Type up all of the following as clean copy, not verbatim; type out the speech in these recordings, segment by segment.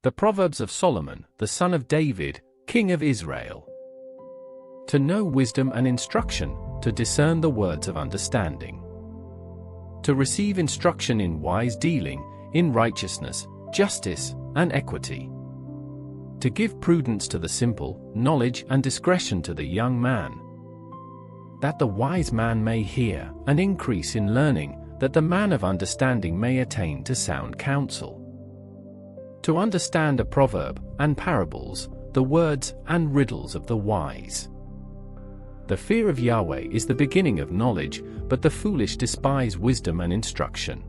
The Proverbs of Solomon, the son of David, king of Israel. To know wisdom and instruction, to discern the words of understanding. To receive instruction in wise dealing, in righteousness, justice, and equity. To give prudence to the simple, knowledge and discretion to the young man. That the wise man may hear, and increase in learning, that the man of understanding may attain to sound counsel. To understand a proverb, and parables, the words and riddles of the wise. The fear of Yahweh is the beginning of knowledge, but the foolish despise wisdom and instruction.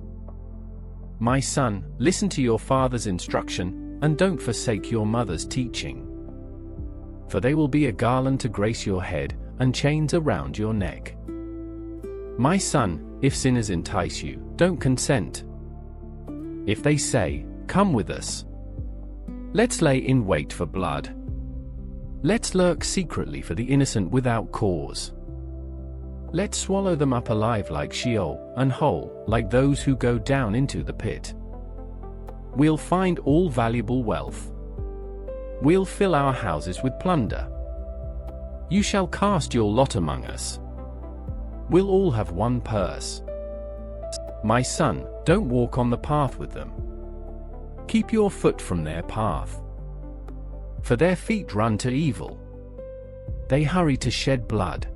My son, listen to your father's instruction, and don't forsake your mother's teaching. For they will be a garland to grace your head, and chains around your neck. My son, if sinners entice you, don't consent. If they say, "Come with us. Let's lay in wait for blood. Let's lurk secretly for the innocent without cause. Let's swallow them up alive like Sheol, and whole, like those who go down into the pit. We'll find all valuable wealth. We'll fill our houses with plunder. You shall cast your lot among us. We'll all have one purse. My son, don't walk on the path with them. Keep your foot from their path. For their feet run to evil. They hurry to shed blood.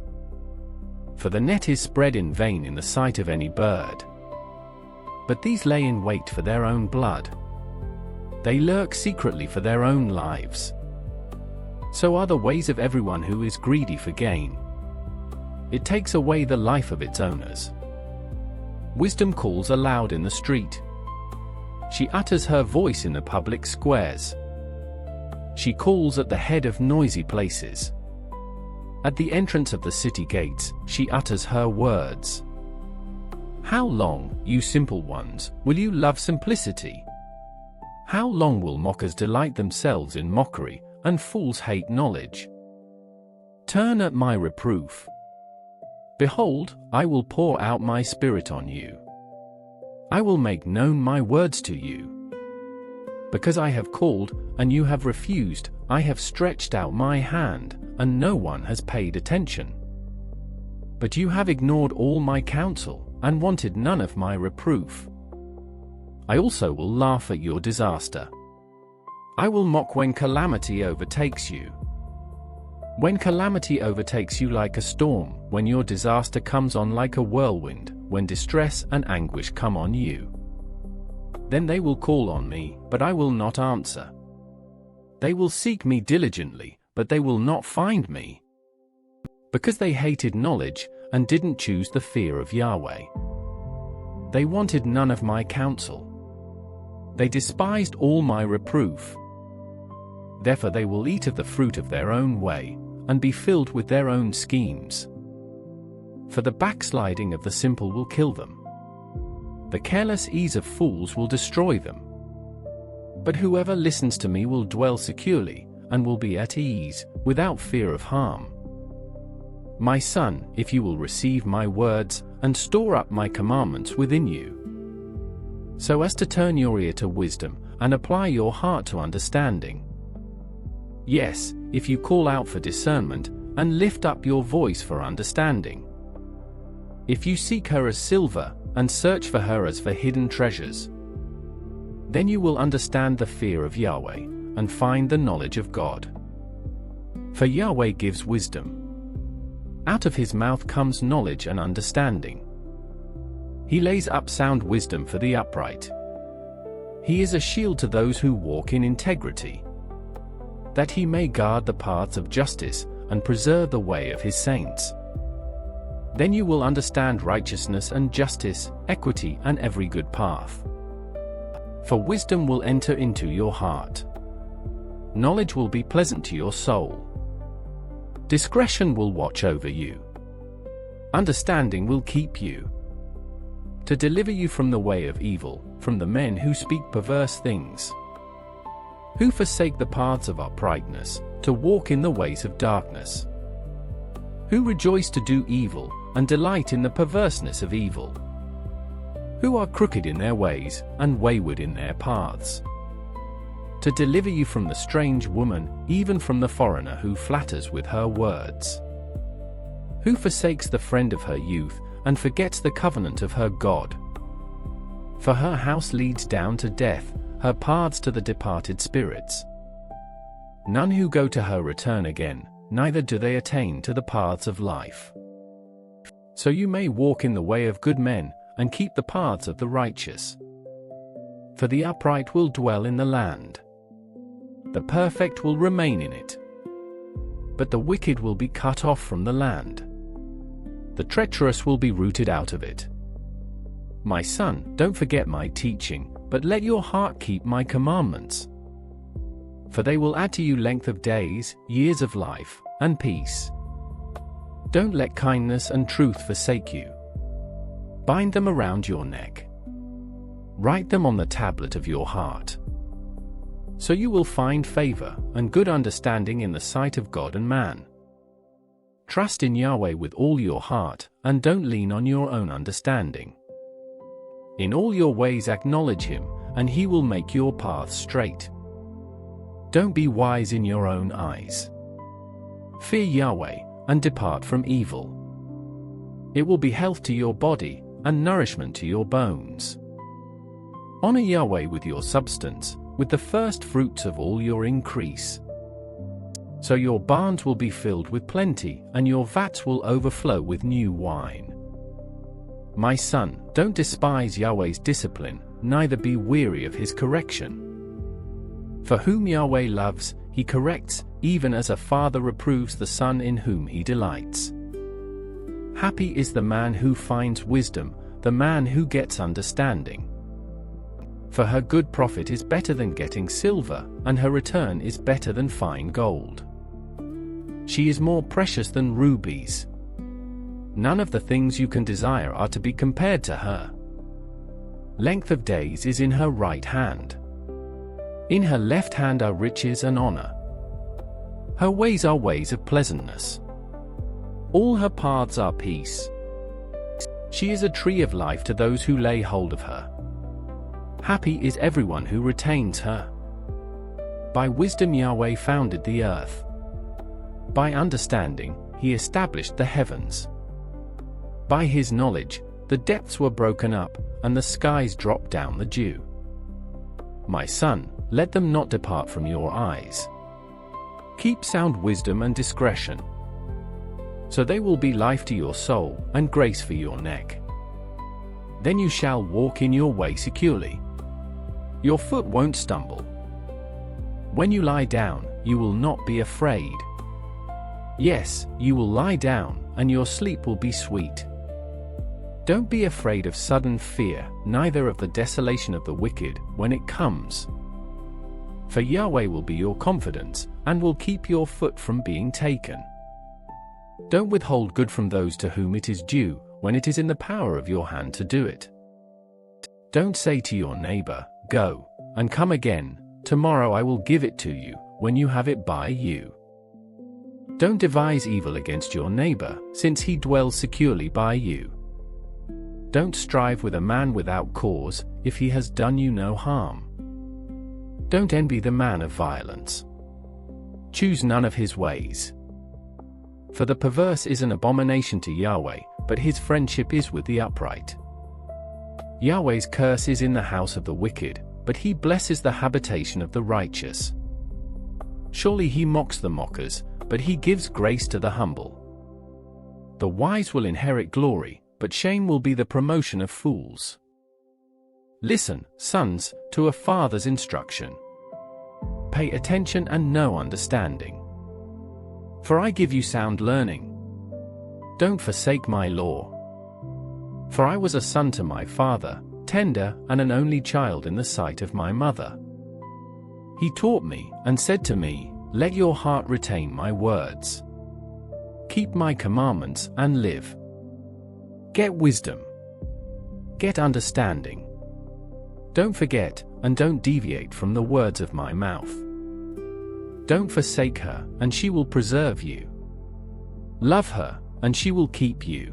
For the net is spread in vain in the sight of any bird. But these lay in wait for their own blood. They lurk secretly for their own lives. So are the ways of everyone who is greedy for gain. It takes away the life of its owners. Wisdom calls aloud in the street. She utters her voice in the public squares. She calls at the head of noisy places. At the entrance of the city gates, she utters her words. How long, you simple ones, will you love simplicity? How long will mockers delight themselves in mockery, and fools hate knowledge? Turn at my reproof. Behold, I will pour out my spirit on you. I will make known my words to you. Because I have called, and you have refused, I have stretched out my hand, and no one has paid attention. But you have ignored all my counsel, and wanted none of my reproof. I also will laugh at your disaster. I will mock when calamity overtakes you. When calamity overtakes you like a storm, when your disaster comes on like a whirlwind, when distress and anguish come on you. Then they will call on me, but I will not answer. They will seek me diligently, but they will not find me. Because they hated knowledge, and didn't choose the fear of Yahweh. They wanted none of my counsel. They despised all my reproof. Therefore they will eat of the fruit of their own way, and be filled with their own schemes. For the backsliding of the simple will kill them. The careless ease of fools will destroy them. But whoever listens to me will dwell securely, and will be at ease, without fear of harm. My son, if you will receive my words, and store up my commandments within you, so as to turn your ear to wisdom, and apply your heart to understanding. Yes, if you call out for discernment, and lift up your voice for understanding. If you seek her as silver, and search for her as for hidden treasures, then you will understand the fear of Yahweh, and find the knowledge of God. For Yahweh gives wisdom. Out of his mouth comes knowledge and understanding. He lays up sound wisdom for the upright. He is a shield to those who walk in integrity, that he may guard the paths of justice, and preserve the way of his saints. Then you will understand righteousness and justice, equity and every good path. For wisdom will enter into your heart. Knowledge will be pleasant to your soul. Discretion will watch over you. Understanding will keep you. To deliver you from the way of evil, from the men who speak perverse things. Who forsake the paths of uprightness, to walk in the ways of darkness. Who rejoice to do evil, and delight in the perverseness of evil. Who are crooked in their ways, and wayward in their paths. to deliver you from the strange woman, even from the foreigner who flatters with her words, who forsakes the friend of her youth, and forgets the covenant of her God. For her house leads down to death, her paths to the departed spirits. None who go to her return again, neither do they attain to the paths of life. So you may walk in the way of good men, and keep the paths of the righteous. For the upright will dwell in the land. The perfect will remain in it. But the wicked will be cut off from the land. The treacherous will be rooted out of it. My son, don't forget my teaching, but let your heart keep my commandments. For they will add to you length of days, years of life, and peace. Don't let kindness and truth forsake you. Bind them around your neck. Write them on the tablet of your heart. So you will find favor and good understanding in the sight of God and man. Trust in Yahweh with all your heart, and don't lean on your own understanding. In all your ways acknowledge him, and he will make your paths straight. Don't be wise in your own eyes. Fear Yahweh, and depart from evil. It will be health to your body, and nourishment to your bones. Honor Yahweh with your substance, with the first fruits of all your increase. So your barns will be filled with plenty, and your vats will overflow with new wine. My son, don't despise Yahweh's discipline, neither be weary of his correction. For whom Yahweh loves, he corrects, even as a father reproves the son in whom he delights. Happy is the man who finds wisdom, the man who gets understanding. For her good profit is better than getting silver, and her return is better than fine gold. She is more precious than rubies. None of the things you can desire are to be compared to her. Length of days is in her right hand. In her left hand are riches and honor. Her ways are ways of pleasantness. All her paths are peace. She is a tree of life to those who lay hold of her. Happy is everyone who retains her. By wisdom Yahweh founded the earth. By understanding, he established the heavens. By his knowledge, the depths were broken up, and the skies dropped down the dew. My son, let them not depart from your eyes. Keep sound wisdom and discretion. So they will be life to your soul, and grace for your neck. Then you shall walk in your way securely. Your foot won't stumble. When you lie down, you will not be afraid. Yes, you will lie down, and your sleep will be sweet. Don't be afraid of sudden fear, neither of the desolation of the wicked, when it comes. For Yahweh will be your confidence, and will keep your foot from being taken. Don't withhold good from those to whom it is due, when it is in the power of your hand to do it. Don't say to your neighbor, "Go, and come again, tomorrow I will give it to you," when you have it by you. Don't devise evil against your neighbor, since he dwells securely by you. Don't strive with a man without cause, if he has done you no harm. Don't envy the man of violence. Choose none of his ways. For the perverse is an abomination to Yahweh, but his friendship is with the upright. Yahweh's curse is in the house of the wicked, but he blesses the habitation of the righteous. Surely he mocks the mockers, but he gives grace to the humble. The wise will inherit glory, but shame will be the promotion of fools. Listen, sons, to a father's instruction. Pay attention and know understanding. For I give you sound learning. Don't forsake my law. For I was a son to my father, tender, and an only child in the sight of my mother. He taught me, and said to me, "Let your heart retain my words. Keep my commandments, and live. Get wisdom. Get understanding. Don't forget, and don't deviate from the words of my mouth. Don't forsake her, and she will preserve you. Love her, and she will keep you.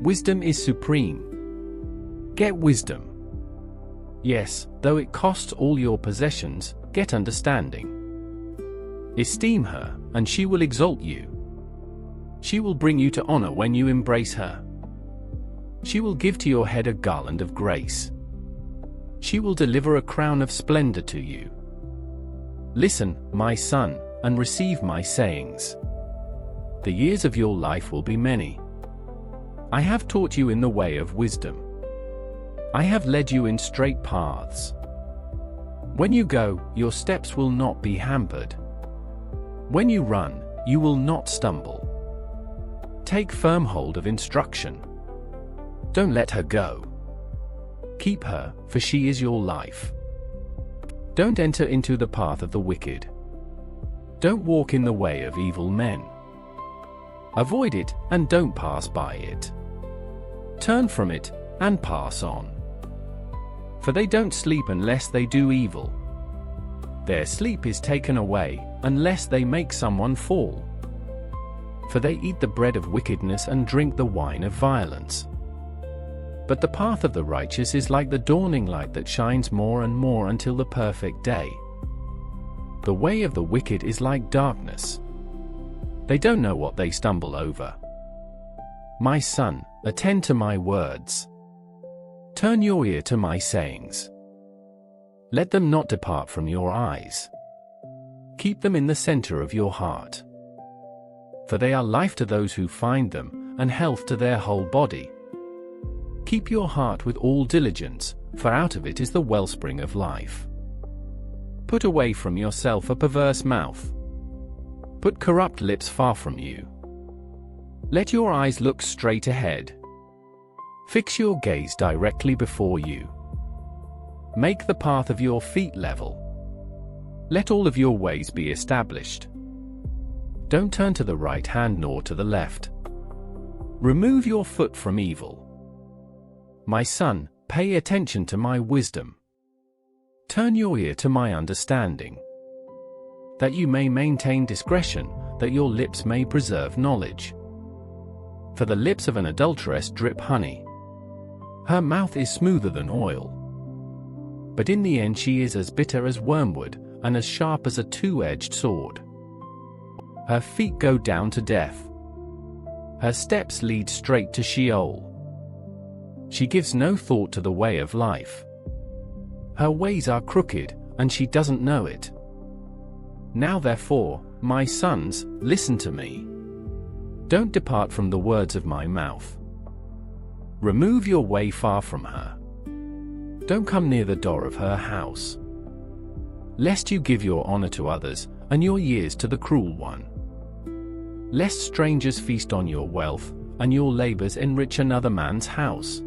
Wisdom is supreme. Get wisdom. Yes, though it costs all your possessions, get understanding. Esteem her, and she will exalt you. She will bring you to honor when you embrace her. She will give to your head a garland of grace. She will deliver a crown of splendor to you. Listen, my son, and receive my sayings. The years of your life will be many. I have taught you in the way of wisdom. I have led you in straight paths. When you go, your steps will not be hampered. When you run, you will not stumble. Take firm hold of instruction. Don't let her go. Keep her, for she is your life. Don't enter into the path of the wicked. Don't walk in the way of evil men. Avoid it, and don't pass by it. Turn from it, and pass on. For they don't sleep unless they do evil. Their sleep is taken away, unless they make someone fall. For they eat the bread of wickedness and drink the wine of violence. But the path of the righteous is like the dawning light that shines more and more until the perfect day. The way of the wicked is like darkness. They don't know what they stumble over. My son, attend to my words. Turn your ear to my sayings. Let them not depart from your eyes. Keep them in the center of your heart. For they are life to those who find them, and health to their whole body. Keep your heart with all diligence, for out of it is the wellspring of life. Put away from yourself a perverse mouth. Put corrupt lips far from you. Let your eyes look straight ahead. Fix your gaze directly before you. Make the path of your feet level. Let all of your ways be established. Don't turn to the right hand nor to the left. Remove your foot from evil. My son, pay attention to my wisdom. Turn your ear to my understanding. That you may maintain discretion, that your lips may preserve knowledge. For the lips of an adulteress drip honey. Her mouth is smoother than oil. But in the end she is as bitter as wormwood, and as sharp as a two-edged sword. Her feet go down to death. Her steps lead straight to Sheol. She gives no thought to the way of life. Her ways are crooked, and she doesn't know it. Now therefore, my sons, listen to me. Don't depart from the words of my mouth. Remove your way far from her. Don't come near the door of her house. Lest you give your honor to others, and your years to the cruel one. Lest strangers feast on your wealth, and your labors enrich another man's house.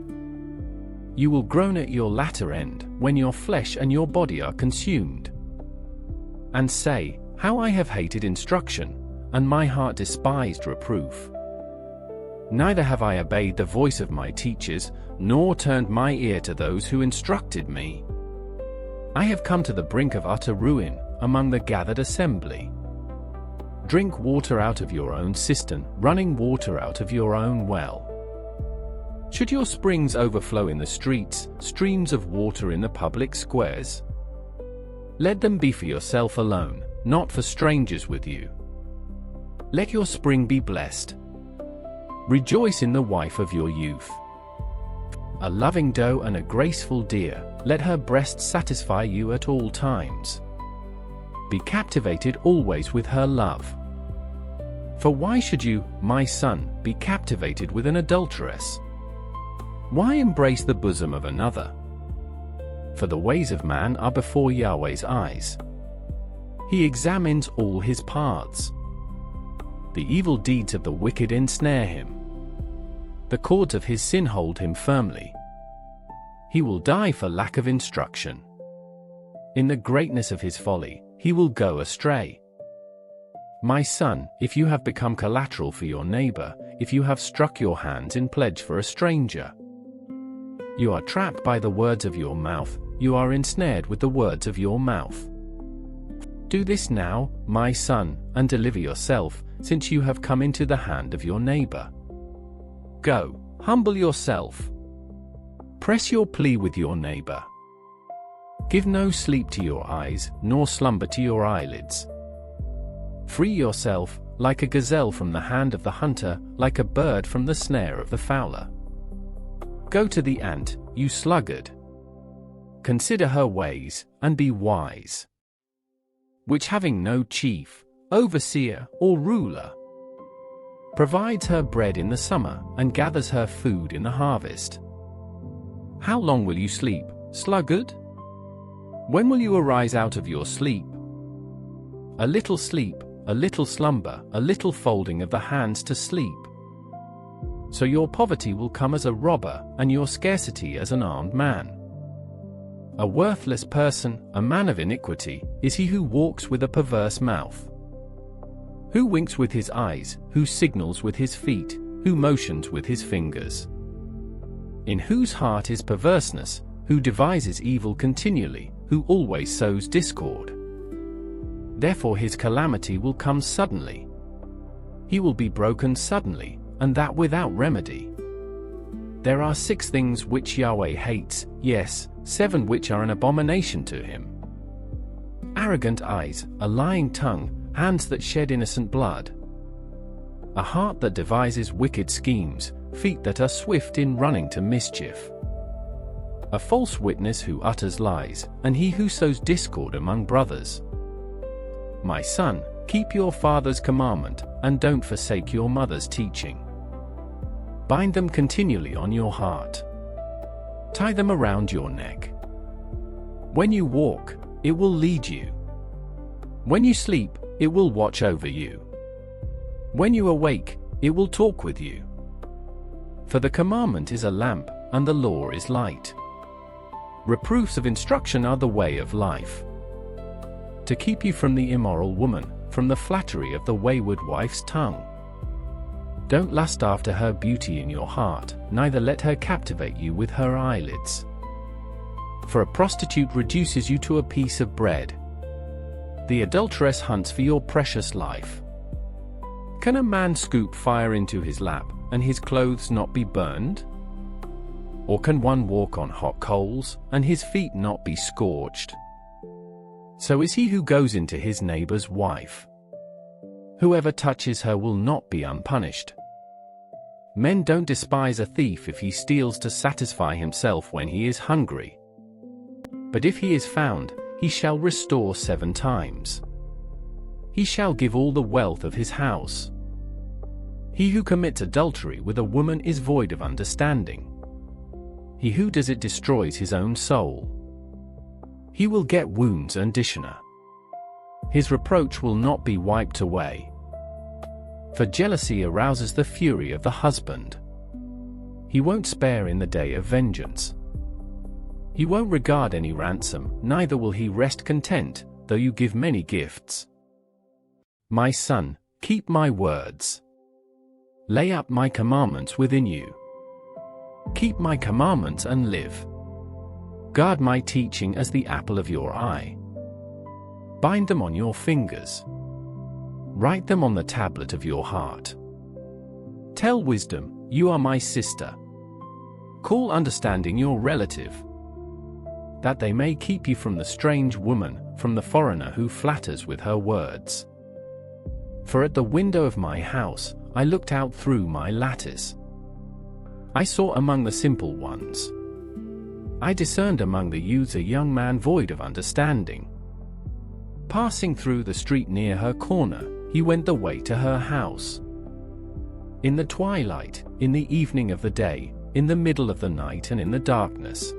You will groan at your latter end, when your flesh and your body are consumed. And say, how I have hated instruction, and my heart despised reproof. Neither have I obeyed the voice of my teachers, nor turned my ear to those who instructed me. I have come to the brink of utter ruin, among the gathered assembly. Drink water out of your own cistern, running water out of your own well. Should your springs overflow in the streets, streams of water in the public squares? Let them be for yourself alone, not for strangers with you. Let your spring be blessed. Rejoice in the wife of your youth. A loving doe and a graceful deer, let her breast satisfy you at all times. Be captivated always with her love. For why should you, my son, be captivated with an adulteress? Why embrace the bosom of another? For the ways of man are before Yahweh's eyes. He examines all his paths. The evil deeds of the wicked ensnare him. The cords of his sin hold him firmly. He will die for lack of instruction. In the greatness of his folly, he will go astray. My son, if you have become collateral for your neighbor, if you have struck your hands in pledge for a stranger, you are trapped by the words of your mouth, you are ensnared with the words of your mouth. Do this now, my son, and deliver yourself, since you have come into the hand of your neighbor. Go, humble yourself. Press your plea with your neighbor. Give no sleep to your eyes, nor slumber to your eyelids. Free yourself, like a gazelle from the hand of the hunter, like a bird from the snare of the fowler. Go to the ant, you sluggard. Consider her ways, and be wise. Which having no chief, overseer, or ruler, provides her bread in the summer, and gathers her food in the harvest. How long will you sleep, sluggard? When will you arise out of your sleep? A little sleep, a little slumber, a little folding of the hands to sleep. So your poverty will come as a robber, and your scarcity as an armed man. A worthless person, a man of iniquity, is he who walks with a perverse mouth. Who winks with his eyes, who signals with his feet, who motions with his fingers. In whose heart is perverseness, who devises evil continually, who always sows discord. Therefore his calamity will come suddenly. He will be broken suddenly, and that without remedy. There are 6 things which Yahweh hates, yes, 7 which are an abomination to him. Arrogant eyes, a lying tongue, hands that shed innocent blood, a heart that devises wicked schemes, feet that are swift in running to mischief, a false witness who utters lies, and he who sows discord among brothers. My son, keep your father's commandment, and don't forsake your mother's teaching. Bind them continually on your heart. Tie them around your neck. When you walk, it will lead you. When you sleep, it will watch over you. When you awake, it will talk with you. For the commandment is a lamp, and the law is light. Reproofs of instruction are the way of life. To keep you from the immoral woman, from the flattery of the wayward wife's tongue. Don't lust after her beauty in your heart, neither let her captivate you with her eyelids. For a prostitute reduces you to a piece of bread. The adulteress hunts for your precious life. Can a man scoop fire into his lap, and his clothes not be burned? Or can one walk on hot coals, and his feet not be scorched? So is he who goes into his neighbor's wife. Whoever touches her will not be unpunished. Men don't despise a thief if he steals to satisfy himself when he is hungry. But if he is found, he shall restore 7 times. He shall give all the wealth of his house. He who commits adultery with a woman is void of understanding. He who does it destroys his own soul. He will get wounds and dishonor. His reproach will not be wiped away. For jealousy arouses the fury of the husband. He won't spare in the day of vengeance. He won't regard any ransom, neither will he rest content, though you give many gifts. My son, keep my words. Lay up my commandments within you. Keep my commandments and live. Guard my teaching as the apple of your eye. Bind them on your fingers. Write them on the tablet of your heart. Tell wisdom, you are my sister. Call understanding your relative, that they may keep you from the strange woman, from the foreigner who flatters with her words. For at the window of my house, I looked out through my lattice. I saw among the simple ones. I discerned among the youths a young man void of understanding. Passing through the street near her corner, he went the way to her house. In the twilight, in the evening of the day, in the middle of the night and in the darkness.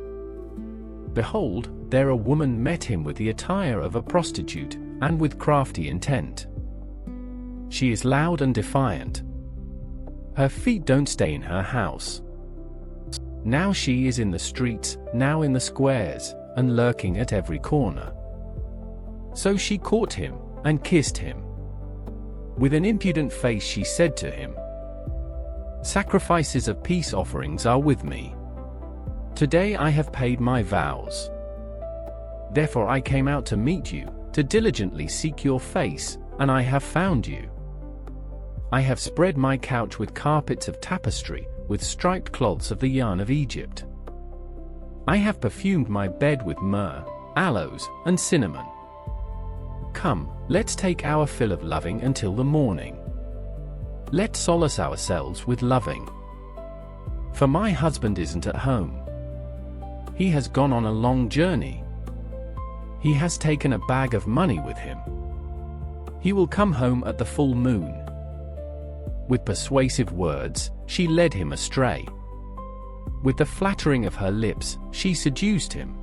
Behold, there a woman met him with the attire of a prostitute, and with crafty intent. She is loud and defiant. Her feet don't stay in her house. Now she is in the streets, now in the squares, and lurking at every corner. So she caught him, and kissed him. With an impudent face she said to him, Sacrifices of peace offerings are with me. Today I have paid my vows. Therefore I came out to meet you, to diligently seek your face, and I have found you. I have spread my couch with carpets of tapestry, with striped cloths of the yarn of Egypt. I have perfumed my bed with myrrh, aloes, and cinnamon. Come, let's take our fill of loving until the morning. Let's solace ourselves with loving. For my husband isn't at home. He has gone on a long journey. He has taken a bag of money with him. He will come home at the full moon. With persuasive words, she led him astray. With the flattering of her lips, she seduced him.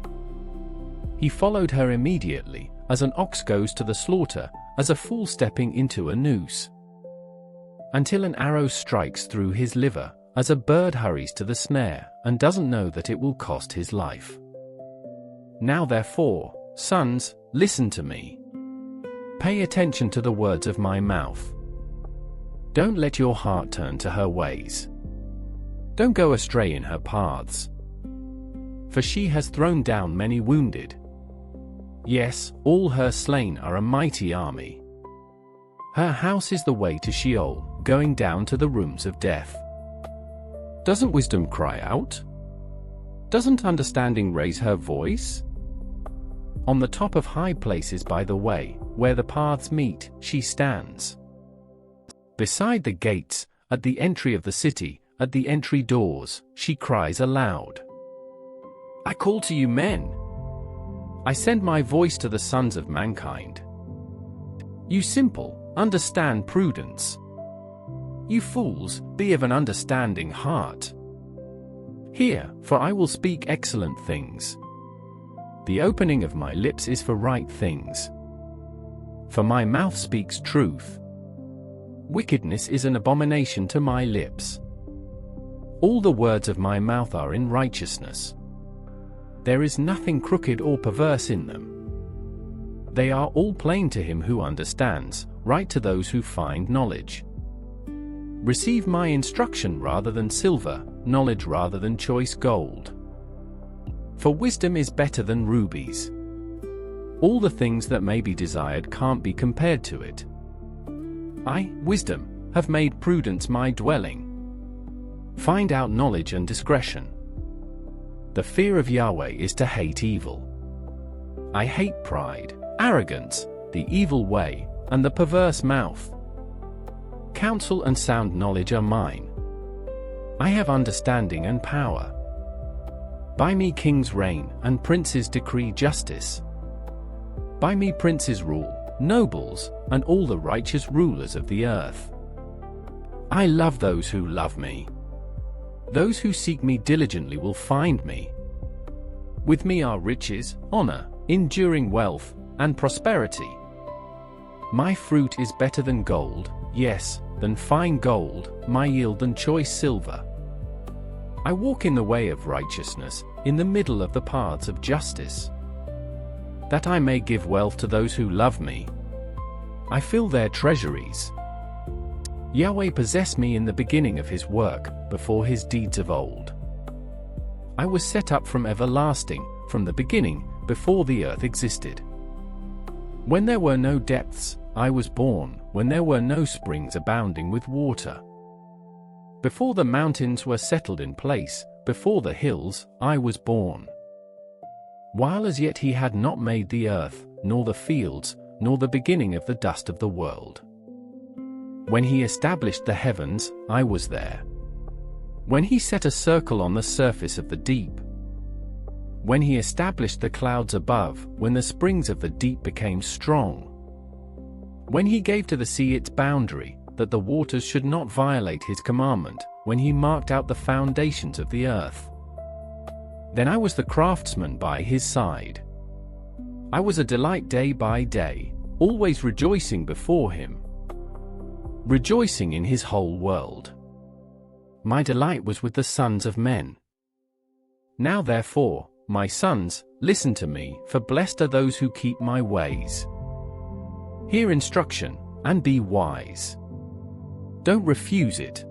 He followed her immediately, as an ox goes to the slaughter, as a fool stepping into a noose. Until an arrow strikes through his liver, as a bird hurries to the snare, and doesn't know that it will cost his life. Now therefore, sons, listen to me. Pay attention to the words of my mouth. Don't let your heart turn to her ways. Don't go astray in her paths. For she has thrown down many wounded. Yes, all her slain are a mighty army. Her house is the way to Sheol, going down to the rooms of death. Doesn't wisdom cry out? Doesn't understanding raise her voice? On the top of high places by the way, where the paths meet, she stands. Beside the gates, at the entry of the city, at the entry doors, she cries aloud. I call to you men. I send my voice to the sons of mankind. You simple, understand prudence. You fools, be of an understanding heart. Hear, for I will speak excellent things. The opening of my lips is for right things. For my mouth speaks truth. Wickedness is an abomination to my lips. All the words of my mouth are in righteousness. There is nothing crooked or perverse in them. They are all plain to him who understands, right to those who find knowledge. Receive my instruction rather than silver, knowledge rather than choice gold. For wisdom is better than rubies. All the things that may be desired can't be compared to it. I, wisdom, have made prudence my dwelling. Find out knowledge and discretion. The fear of Yahweh is to hate evil. I hate pride, arrogance, the evil way, and the perverse mouth. Counsel and sound knowledge are mine. I have understanding and power. By me kings reign, and princes decree justice. By me princes rule, nobles, and all the righteous rulers of the earth. I love those who love me. Those who seek me diligently will find me. With me are riches, honor, enduring wealth, and prosperity. My fruit is better than gold, yes, than fine gold, my yield than choice silver. I walk in the way of righteousness, in the middle of the paths of justice. That I may give wealth to those who love me. I fill their treasuries. Yahweh possessed me in the beginning of his work, before his deeds of old. I was set up from everlasting, from the beginning, before the earth existed. When there were no depths, I was born, when there were no springs abounding with water. Before the mountains were settled in place, before the hills, I was born. While as yet he had not made the earth, nor the fields, nor the beginning of the dust of the world. When he established the heavens, I was there. When he set a circle on the surface of the deep. When he established the clouds above, when the springs of the deep became strong. When he gave to the sea its boundary, that the waters should not violate his commandment, when he marked out the foundations of the earth. Then I was the craftsman by his side. I was a delight day by day, always rejoicing before him. Rejoicing in his whole world. My delight was with the sons of men. Now therefore, my sons, listen to me, for blessed are those who keep my ways. Hear instruction, and be wise. Don't refuse it.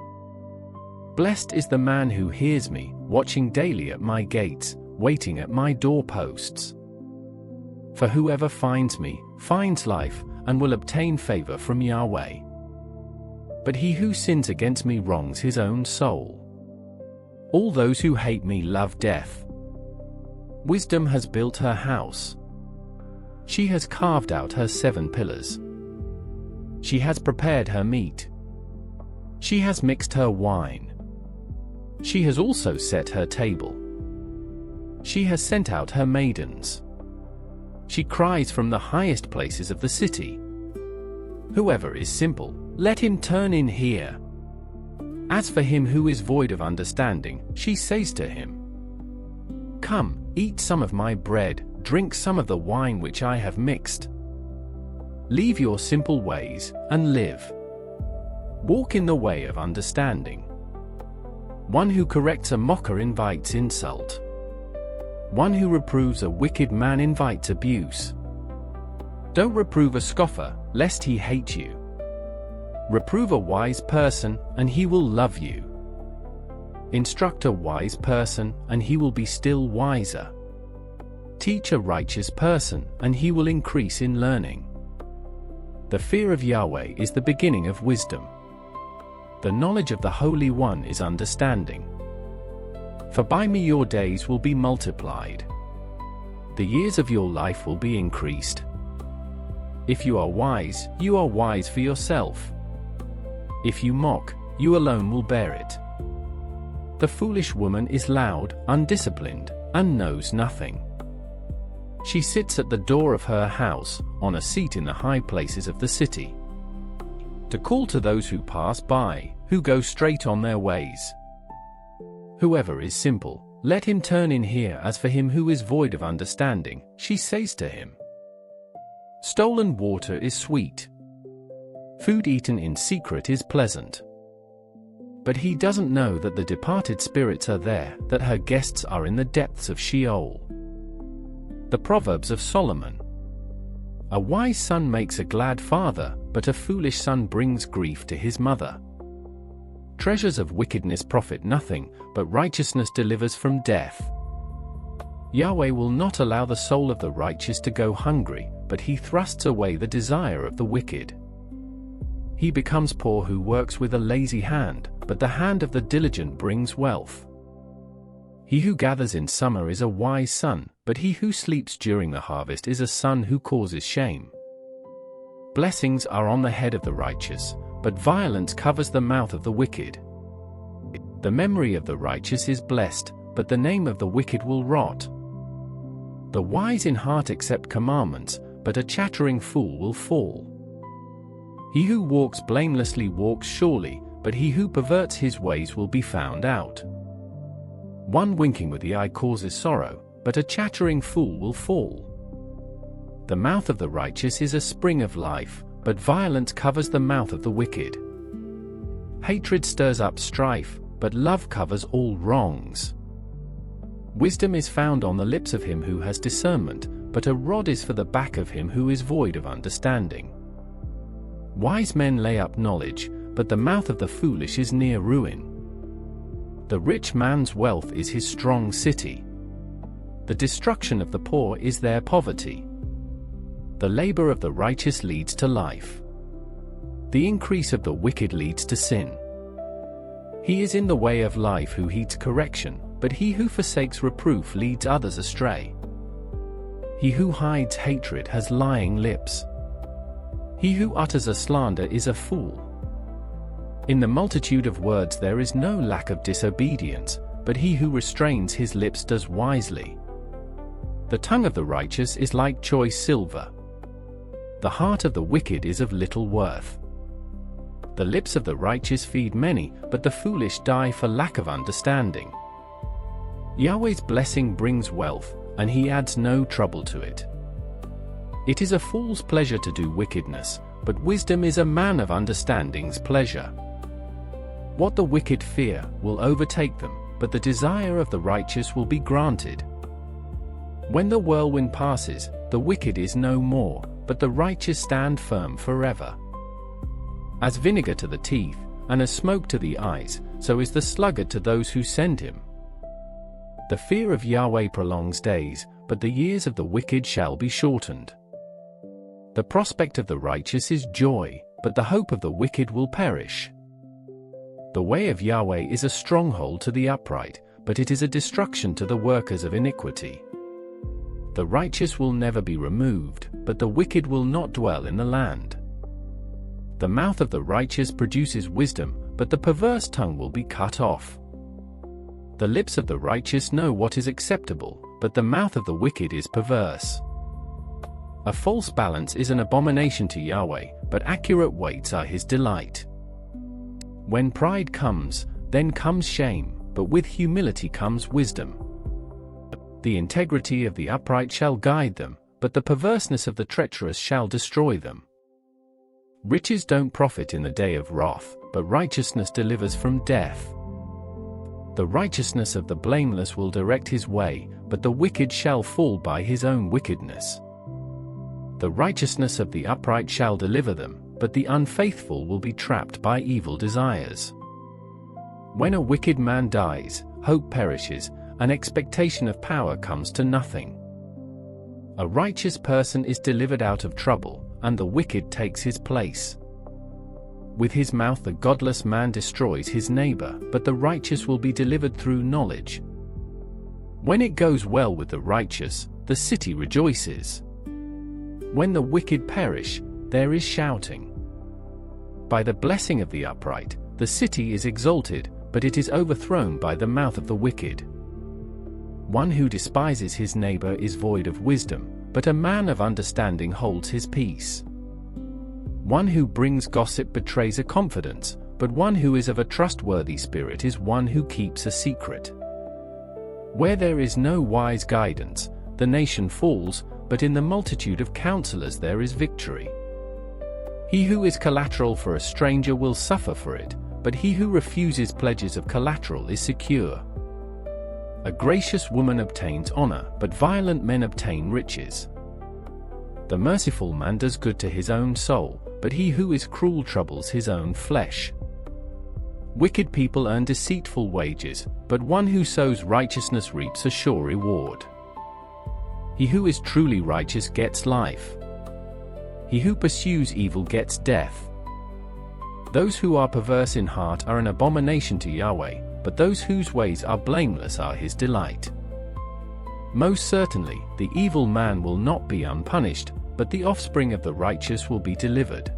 Blessed is the man who hears me, watching daily at my gates, waiting at my doorposts. For whoever finds me, finds life, and will obtain favor from Yahweh. But he who sins against me wrongs his own soul. All those who hate me love death. Wisdom has built her house. She has carved out her 7 pillars. She has prepared her meat. She has mixed her wine. She has also set her table. She has sent out her maidens. She cries from the highest places of the city. Whoever is simple, let him turn in here. As for him who is void of understanding, she says to him, Come, eat some of my bread, drink some of the wine which I have mixed. Leave your simple ways, and live. Walk in the way of understanding. One who corrects a mocker invites insult. One who reproves a wicked man invites abuse. Don't reprove a scoffer, lest he hate you. Reprove a wise person, and he will love you. Instruct a wise person, and he will be still wiser. Teach a righteous person, and he will increase in learning. The fear of Yahweh is the beginning of wisdom. The knowledge of the Holy One is understanding. For by me your days will be multiplied. The years of your life will be increased. If you are wise for yourself. If you mock, you alone will bear it. The foolish woman is loud, undisciplined, and knows nothing. She sits at the door of her house, on a seat in the high places of the city, to call to those who pass by, who go straight on their ways. Whoever is simple, let him turn in here. As for him who is void of understanding, she says to him, Stolen water is sweet. Food eaten in secret is pleasant. But he doesn't know that the departed spirits are there, that her guests are in the depths of Sheol. The Proverbs of Solomon. A wise son makes a glad father, but a foolish son brings grief to his mother. Treasures of wickedness profit nothing, but righteousness delivers from death. Yahweh will not allow the soul of the righteous to go hungry, but he thrusts away the desire of the wicked. He becomes poor who works with a lazy hand, but the hand of the diligent brings wealth. He who gathers in summer is a wise son, but he who sleeps during the harvest is a son who causes shame. Blessings are on the head of the righteous, but violence covers the mouth of the wicked. The memory of the righteous is blessed, but the name of the wicked will rot. The wise in heart accept commandments, but a chattering fool will fall. He who walks blamelessly walks surely, but he who perverts his ways will be found out. One winking with the eye causes sorrow, but a chattering fool will fall. The mouth of the righteous is a spring of life, but violence covers the mouth of the wicked. Hatred stirs up strife, but love covers all wrongs. Wisdom is found on the lips of him who has discernment, but a rod is for the back of him who is void of understanding. Wise men lay up knowledge, but the mouth of the foolish is near ruin. The rich man's wealth is his strong city. The destruction of the poor is their poverty. The labor of the righteous leads to life. The increase of the wicked leads to sin. He is in the way of life who heeds correction, but he who forsakes reproof leads others astray. He who hides hatred has lying lips. He who utters a slander is a fool. In the multitude of words there is no lack of disobedience, but he who restrains his lips does wisely. The tongue of the righteous is like choice silver. The heart of the wicked is of little worth. The lips of the righteous feed many, but the foolish die for lack of understanding. Yahweh's blessing brings wealth, and he adds no trouble to it. It is a fool's pleasure to do wickedness, but wisdom is a man of understanding's pleasure. What the wicked fear will overtake them, but the desire of the righteous will be granted. When the whirlwind passes, the wicked is no more, but the righteous stand firm forever. As vinegar to the teeth, and as smoke to the eyes, so is the sluggard to those who send him. The fear of Yahweh prolongs days, but the years of the wicked shall be shortened. The prospect of the righteous is joy, but the hope of the wicked will perish. The way of Yahweh is a stronghold to the upright, but it is a destruction to the workers of iniquity. The righteous will never be removed, but the wicked will not dwell in the land. The mouth of the righteous produces wisdom, but the perverse tongue will be cut off. The lips of the righteous know what is acceptable, but the mouth of the wicked is perverse. A false balance is an abomination to Yahweh, but accurate weights are his delight. When pride comes, then comes shame, but with humility comes wisdom. The integrity of the upright shall guide them, but the perverseness of the treacherous shall destroy them. Riches don't profit in the day of wrath, but righteousness delivers from death. The righteousness of the blameless will direct his way, but the wicked shall fall by his own wickedness. The righteousness of the upright shall deliver them, but the unfaithful will be trapped by evil desires. When a wicked man dies, hope perishes, and expectation of power comes to nothing. A righteous person is delivered out of trouble, and the wicked takes his place. With his mouth the godless man destroys his neighbor, but the righteous will be delivered through knowledge. When it goes well with the righteous, the city rejoices. When the wicked perish, there is shouting. By the blessing of the upright, the city is exalted, but it is overthrown by the mouth of the wicked. One who despises his neighbor is void of wisdom, but a man of understanding holds his peace. One who brings gossip betrays a confidence, but one who is of a trustworthy spirit is one who keeps a secret. Where there is no wise guidance, the nation falls, but in the multitude of counselors there is victory. He who is collateral for a stranger will suffer for it, but he who refuses pledges of collateral is secure. A gracious woman obtains honor, but violent men obtain riches. The merciful man does good to his own soul, but he who is cruel troubles his own flesh. Wicked people earn deceitful wages, but one who sows righteousness reaps a sure reward. He who is truly righteous gets life. He who pursues evil gets death. Those who are perverse in heart are an abomination to Yahweh, but those whose ways are blameless are his delight. Most certainly, the evil man will not be unpunished, but the offspring of the righteous will be delivered.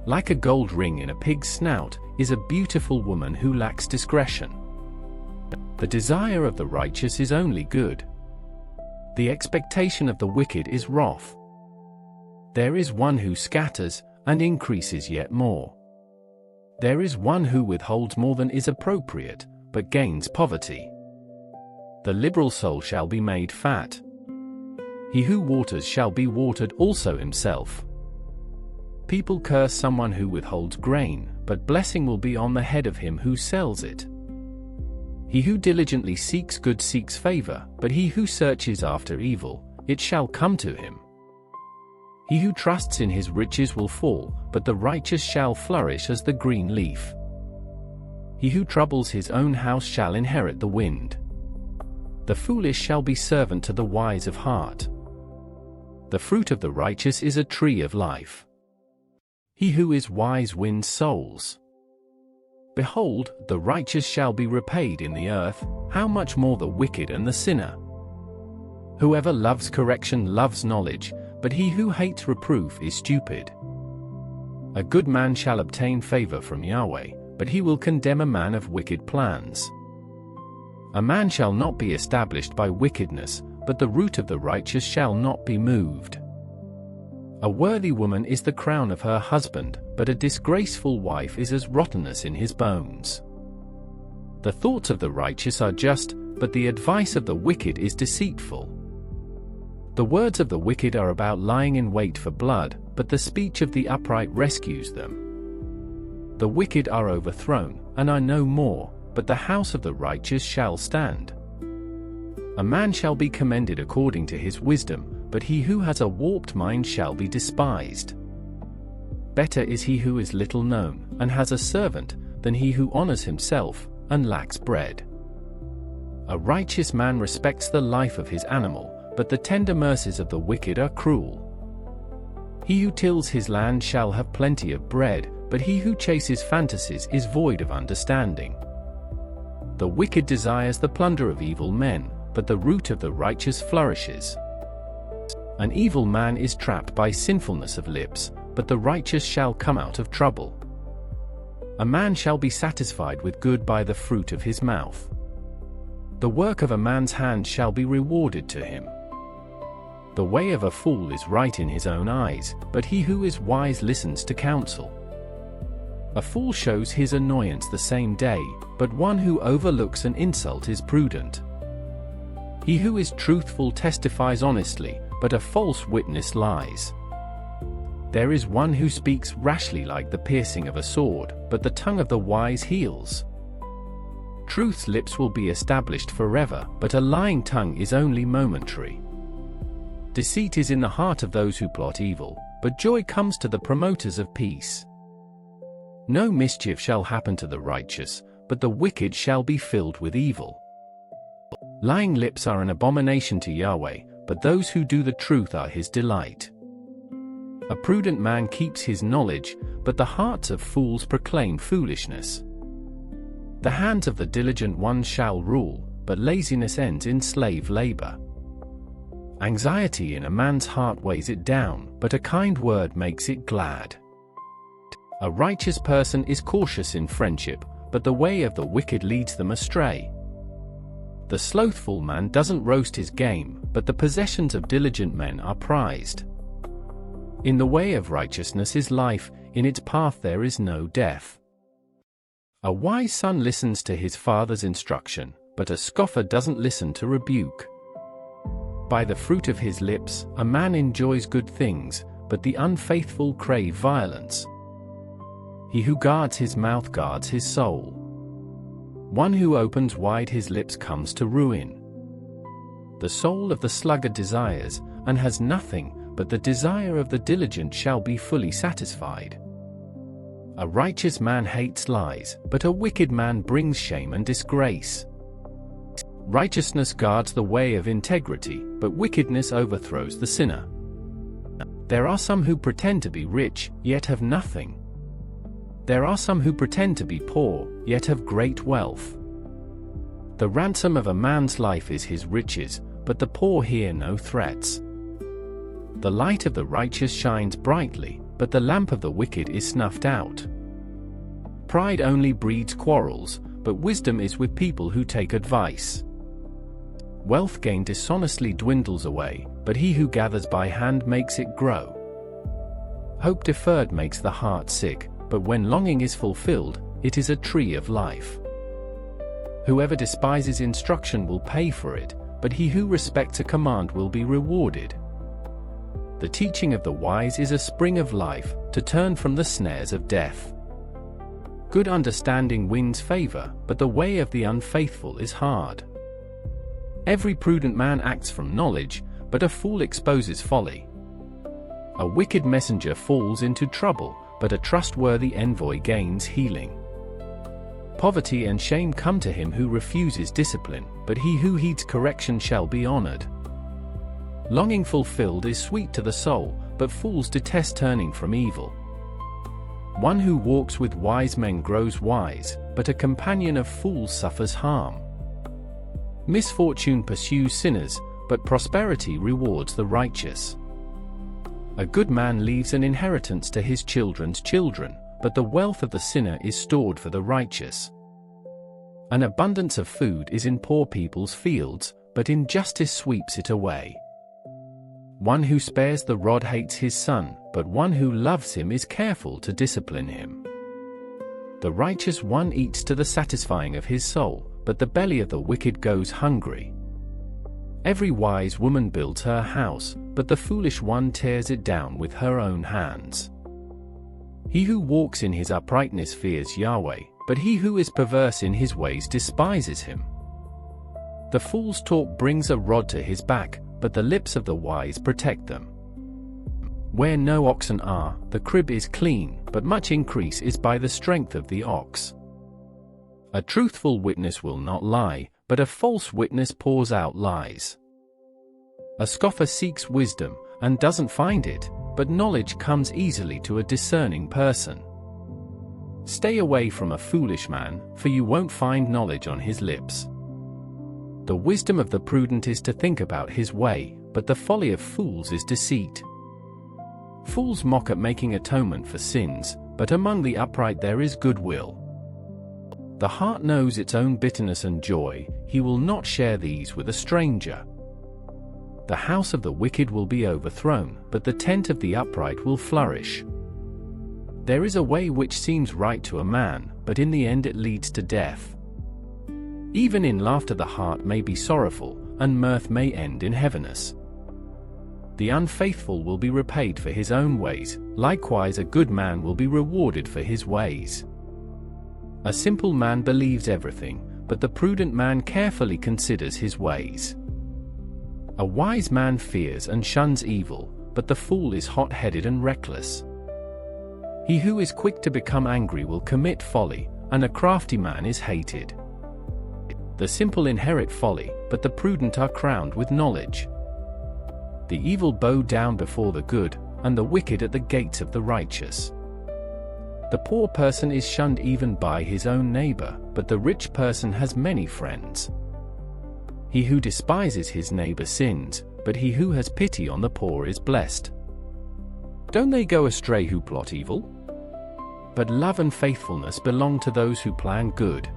Like a gold ring in a pig's snout is a beautiful woman who lacks discretion. The desire of the righteous is only good. The expectation of the wicked is wrath. There is one who scatters, and increases yet more. There is one who withholds more than is appropriate, but gains poverty. The liberal soul shall be made fat. He who waters shall be watered also himself. People curse someone who withholds grain, but blessing will be on the head of him who sells it. He who diligently seeks good seeks favor, but he who searches after evil, it shall come to him. He who trusts in his riches will fall, but the righteous shall flourish as the green leaf. He who troubles his own house shall inherit the wind. The foolish shall be servant to the wise of heart. The fruit of the righteous is a tree of life. He who is wise wins souls. Behold, the righteous shall be repaid in the earth, how much more the wicked and the sinner? Whoever loves correction loves knowledge, but he who hates reproof is stupid. A good man shall obtain favor from Yahweh, but he will condemn a man of wicked plans. A man shall not be established by wickedness, but the root of the righteous shall not be moved. A worthy woman is the crown of her husband, but a disgraceful wife is as rottenness in his bones. The thoughts of the righteous are just, but the advice of the wicked is deceitful. The words of the wicked are about lying in wait for blood, but the speech of the upright rescues them. The wicked are overthrown, and are no more, but the house of the righteous shall stand. A man shall be commended according to his wisdom, but he who has a warped mind shall be despised. Better is he who is little known, and has a servant, than he who honors himself, and lacks bread. A righteous man respects the life of his animal, but the tender mercies of the wicked are cruel. He who tills his land shall have plenty of bread, but he who chases fantasies is void of understanding. The wicked desires the plunder of evil men, but the root of the righteous flourishes. An evil man is trapped by sinfulness of lips, but the righteous shall come out of trouble. A man shall be satisfied with good by the fruit of his mouth. The work of a man's hand shall be rewarded to him. The way of a fool is right in his own eyes, but he who is wise listens to counsel. A fool shows his annoyance the same day, but one who overlooks an insult is prudent. He who is truthful testifies honestly, but a false witness lies. There is one who speaks rashly like the piercing of a sword, but the tongue of the wise heals. Truth's lips will be established forever, but a lying tongue is only momentary. Deceit is in the heart of those who plot evil, but joy comes to the promoters of peace. No mischief shall happen to the righteous, but the wicked shall be filled with evil. Lying lips are an abomination to Yahweh, but those who do the truth are his delight. A prudent man keeps his knowledge, but the hearts of fools proclaim foolishness. The hands of the diligent one shall rule, but laziness ends in slave labor. Anxiety in a man's heart weighs it down, but a kind word makes it glad. A righteous person is cautious in friendship, but the way of the wicked leads them astray. The slothful man doesn't roast his game, but the possessions of diligent men are prized. In the way of righteousness is life, in its path there is no death. A wise son listens to his father's instruction, but a scoffer doesn't listen to rebuke. By the fruit of his lips, a man enjoys good things, but the unfaithful crave violence. He who guards his mouth guards his soul. One who opens wide his lips comes to ruin. The soul of the sluggard desires, and has nothing, but the desire of the diligent shall be fully satisfied. A righteous man hates lies, but a wicked man brings shame and disgrace. Righteousness guards the way of integrity, but wickedness overthrows the sinner. There are some who pretend to be rich, yet have nothing. There are some who pretend to be poor, yet have great wealth. The ransom of a man's life is his riches, but the poor hear no threats. The light of the righteous shines brightly, but the lamp of the wicked is snuffed out. Pride only breeds quarrels, but wisdom is with people who take advice. Wealth gained dishonestly dwindles away, but he who gathers by hand makes it grow. Hope deferred makes the heart sick, but when longing is fulfilled, it is a tree of life. Whoever despises instruction will pay for it, but he who respects a command will be rewarded. The teaching of the wise is a spring of life, to turn from the snares of death. Good understanding wins favor, but the way of the unfaithful is hard. Every prudent man acts from knowledge, but a fool exposes folly. A wicked messenger falls into trouble, but a trustworthy envoy gains healing. Poverty and shame come to him who refuses discipline, but he who heeds correction shall be honored. Longing fulfilled is sweet to the soul, but fools detest turning from evil. One who walks with wise men grows wise, but a companion of fools suffers harm. Misfortune pursues sinners, but prosperity rewards the righteous. A good man leaves an inheritance to his children's children, but the wealth of the sinner is stored for the righteous. An abundance of food is in poor people's fields, but injustice sweeps it away. One who spares the rod hates his son, but one who loves him is careful to discipline him. The righteous one eats to the satisfying of his soul, but the belly of the wicked goes hungry. Every wise woman builds her house, but the foolish one tears it down with her own hands. He who walks in his uprightness fears Yahweh, but he who is perverse in his ways despises him. The fool's talk brings a rod to his back, but the lips of the wise protect them. Where no oxen are, the crib is clean, but much increase is by the strength of the ox. A truthful witness will not lie, but a false witness pours out lies. A scoffer seeks wisdom, and doesn't find it, but knowledge comes easily to a discerning person. Stay away from a foolish man, for you won't find knowledge on his lips. The wisdom of the prudent is to think about his way, but the folly of fools is deceit. Fools mock at making atonement for sins, but among the upright there is goodwill. The heart knows its own bitterness and joy, he will not share these with a stranger. The house of the wicked will be overthrown, but the tent of the upright will flourish. There is a way which seems right to a man, but in the end it leads to death. Even in laughter the heart may be sorrowful, and mirth may end in heaviness. The unfaithful will be repaid for his own ways, likewise a good man will be rewarded for his ways. A simple man believes everything, but the prudent man carefully considers his ways. A wise man fears and shuns evil, but the fool is hot-headed and reckless. He who is quick to become angry will commit folly, and a crafty man is hated. The simple inherit folly, but the prudent are crowned with knowledge. The evil bow down before the good, and the wicked at the gates of the righteous. The poor person is shunned even by his own neighbor, but the rich person has many friends. He who despises his neighbor sins, but he who has pity on the poor is blessed. Don't they go astray who plot evil? But love and faithfulness belong to those who plan good.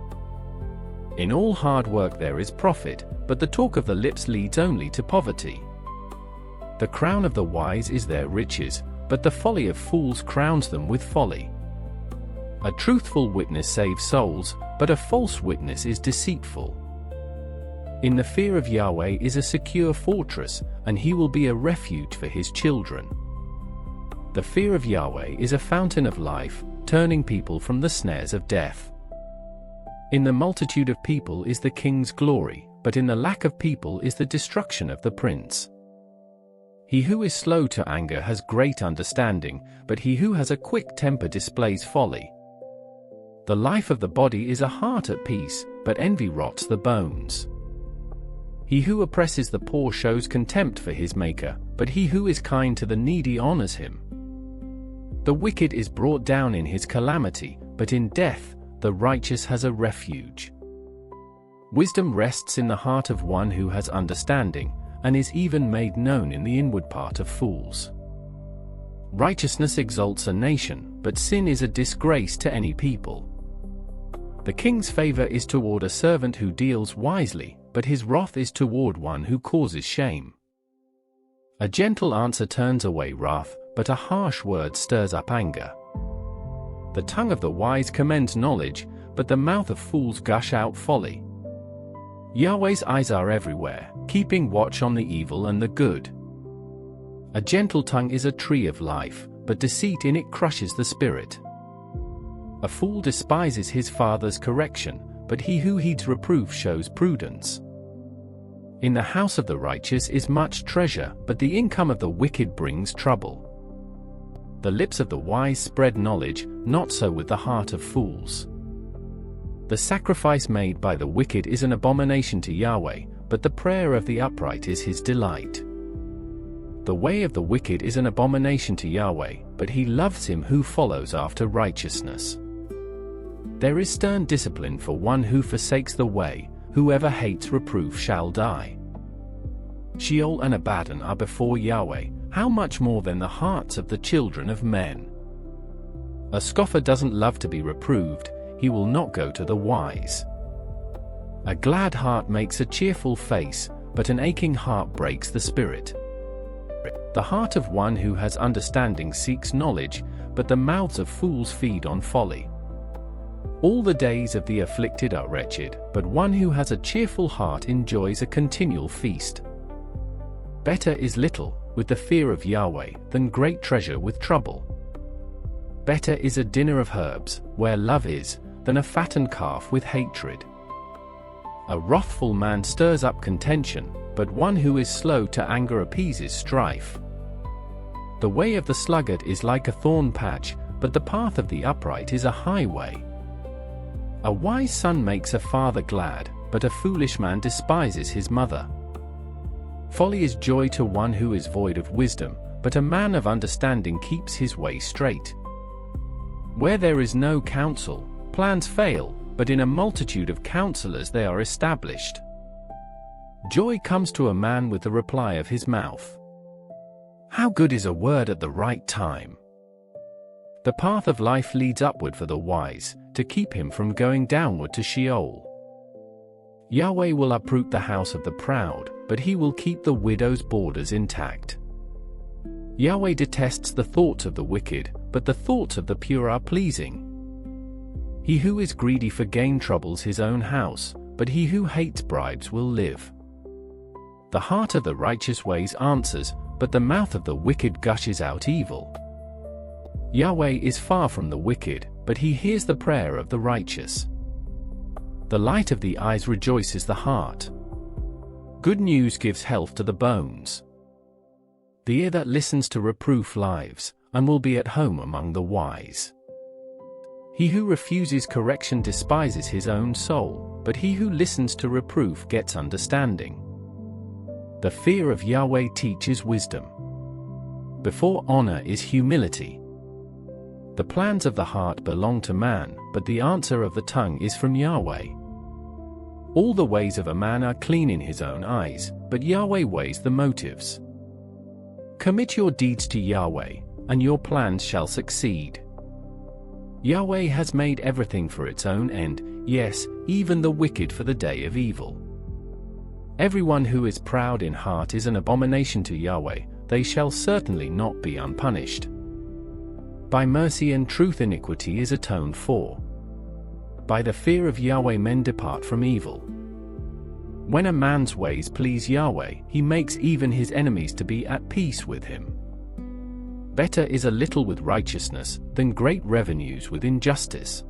In all hard work there is profit, but the talk of the lips leads only to poverty. The crown of the wise is their riches, but the folly of fools crowns them with folly. A truthful witness saves souls, but a false witness is deceitful. In the fear of Yahweh is a secure fortress, and he will be a refuge for his children. The fear of Yahweh is a fountain of life, turning people from the snares of death. In the multitude of people is the king's glory, but in the lack of people is the destruction of the prince. He who is slow to anger has great understanding, but he who has a quick temper displays folly. The life of the body is a heart at peace, but envy rots the bones. He who oppresses the poor shows contempt for his maker, but he who is kind to the needy honors him. The wicked is brought down in his calamity, but in death, the righteous has a refuge. Wisdom rests in the heart of one who has understanding, and is even made known in the inward part of fools. Righteousness exalts a nation, but sin is a disgrace to any people. The king's favor is toward a servant who deals wisely, but his wrath is toward one who causes shame. A gentle answer turns away wrath, but a harsh word stirs up anger. The tongue of the wise commends knowledge, but the mouth of fools gush out folly. Yahweh's eyes are everywhere, keeping watch on the evil and the good. A gentle tongue is a tree of life, but deceit in it crushes the spirit. A fool despises his father's correction, but he who heeds reproof shows prudence. In the house of the righteous is much treasure, but the income of the wicked brings trouble. The lips of the wise spread knowledge, not so with the heart of fools. The sacrifice made by the wicked is an abomination to Yahweh, but the prayer of the upright is his delight. The way of the wicked is an abomination to Yahweh, but he loves him who follows after righteousness. There is stern discipline for one who forsakes the way, whoever hates reproof shall die. Sheol and Abaddon are before Yahweh, how much more than the hearts of the children of men? A scoffer doesn't love to be reproved, he will not go to the wise. A glad heart makes a cheerful face, but an aching heart breaks the spirit. The heart of one who has understanding seeks knowledge, but the mouths of fools feed on folly. All the days of the afflicted are wretched, but one who has a cheerful heart enjoys a continual feast. Better is little, with the fear of Yahweh, than great treasure with trouble. Better is a dinner of herbs, where love is, than a fattened calf with hatred. A wrathful man stirs up contention, but one who is slow to anger appeases strife. The way of the sluggard is like a thorn patch, but the path of the upright is a highway. A wise son makes a father glad, but a foolish man despises his mother. Folly is joy to one who is void of wisdom, but a man of understanding keeps his way straight. Where there is no counsel, plans fail, but in a multitude of counselors they are established. Joy comes to a man with the reply of his mouth. How good is a word at the right time! The path of life leads upward for the wise, to keep him from going downward to Sheol. Yahweh will uproot the house of the proud, but he will keep the widow's borders intact. Yahweh detests the thoughts of the wicked, but the thoughts of the pure are pleasing. He who is greedy for gain troubles his own house, but he who hates bribes will live. The heart of the righteous ways answers, but the mouth of the wicked gushes out evil. Yahweh is far from the wicked, but he hears the prayer of the righteous. The light of the eyes rejoices the heart. Good news gives health to the bones. The ear that listens to reproof lives, and will be at home among the wise. He who refuses correction despises his own soul, but he who listens to reproof gets understanding. The fear of Yahweh teaches wisdom. Before honor is humility. The plans of the heart belong to man, but the answer of the tongue is from Yahweh. All the ways of a man are clean in his own eyes, but Yahweh weighs the motives. Commit your deeds to Yahweh, and your plans shall succeed. Yahweh has made everything for its own end, yes, even the wicked for the day of evil. Everyone who is proud in heart is an abomination to Yahweh, they shall certainly not be unpunished. By mercy and truth iniquity is atoned for. By the fear of Yahweh men depart from evil. When a man's ways please Yahweh, he makes even his enemies to be at peace with him. Better is a little with righteousness, than great revenues with injustice.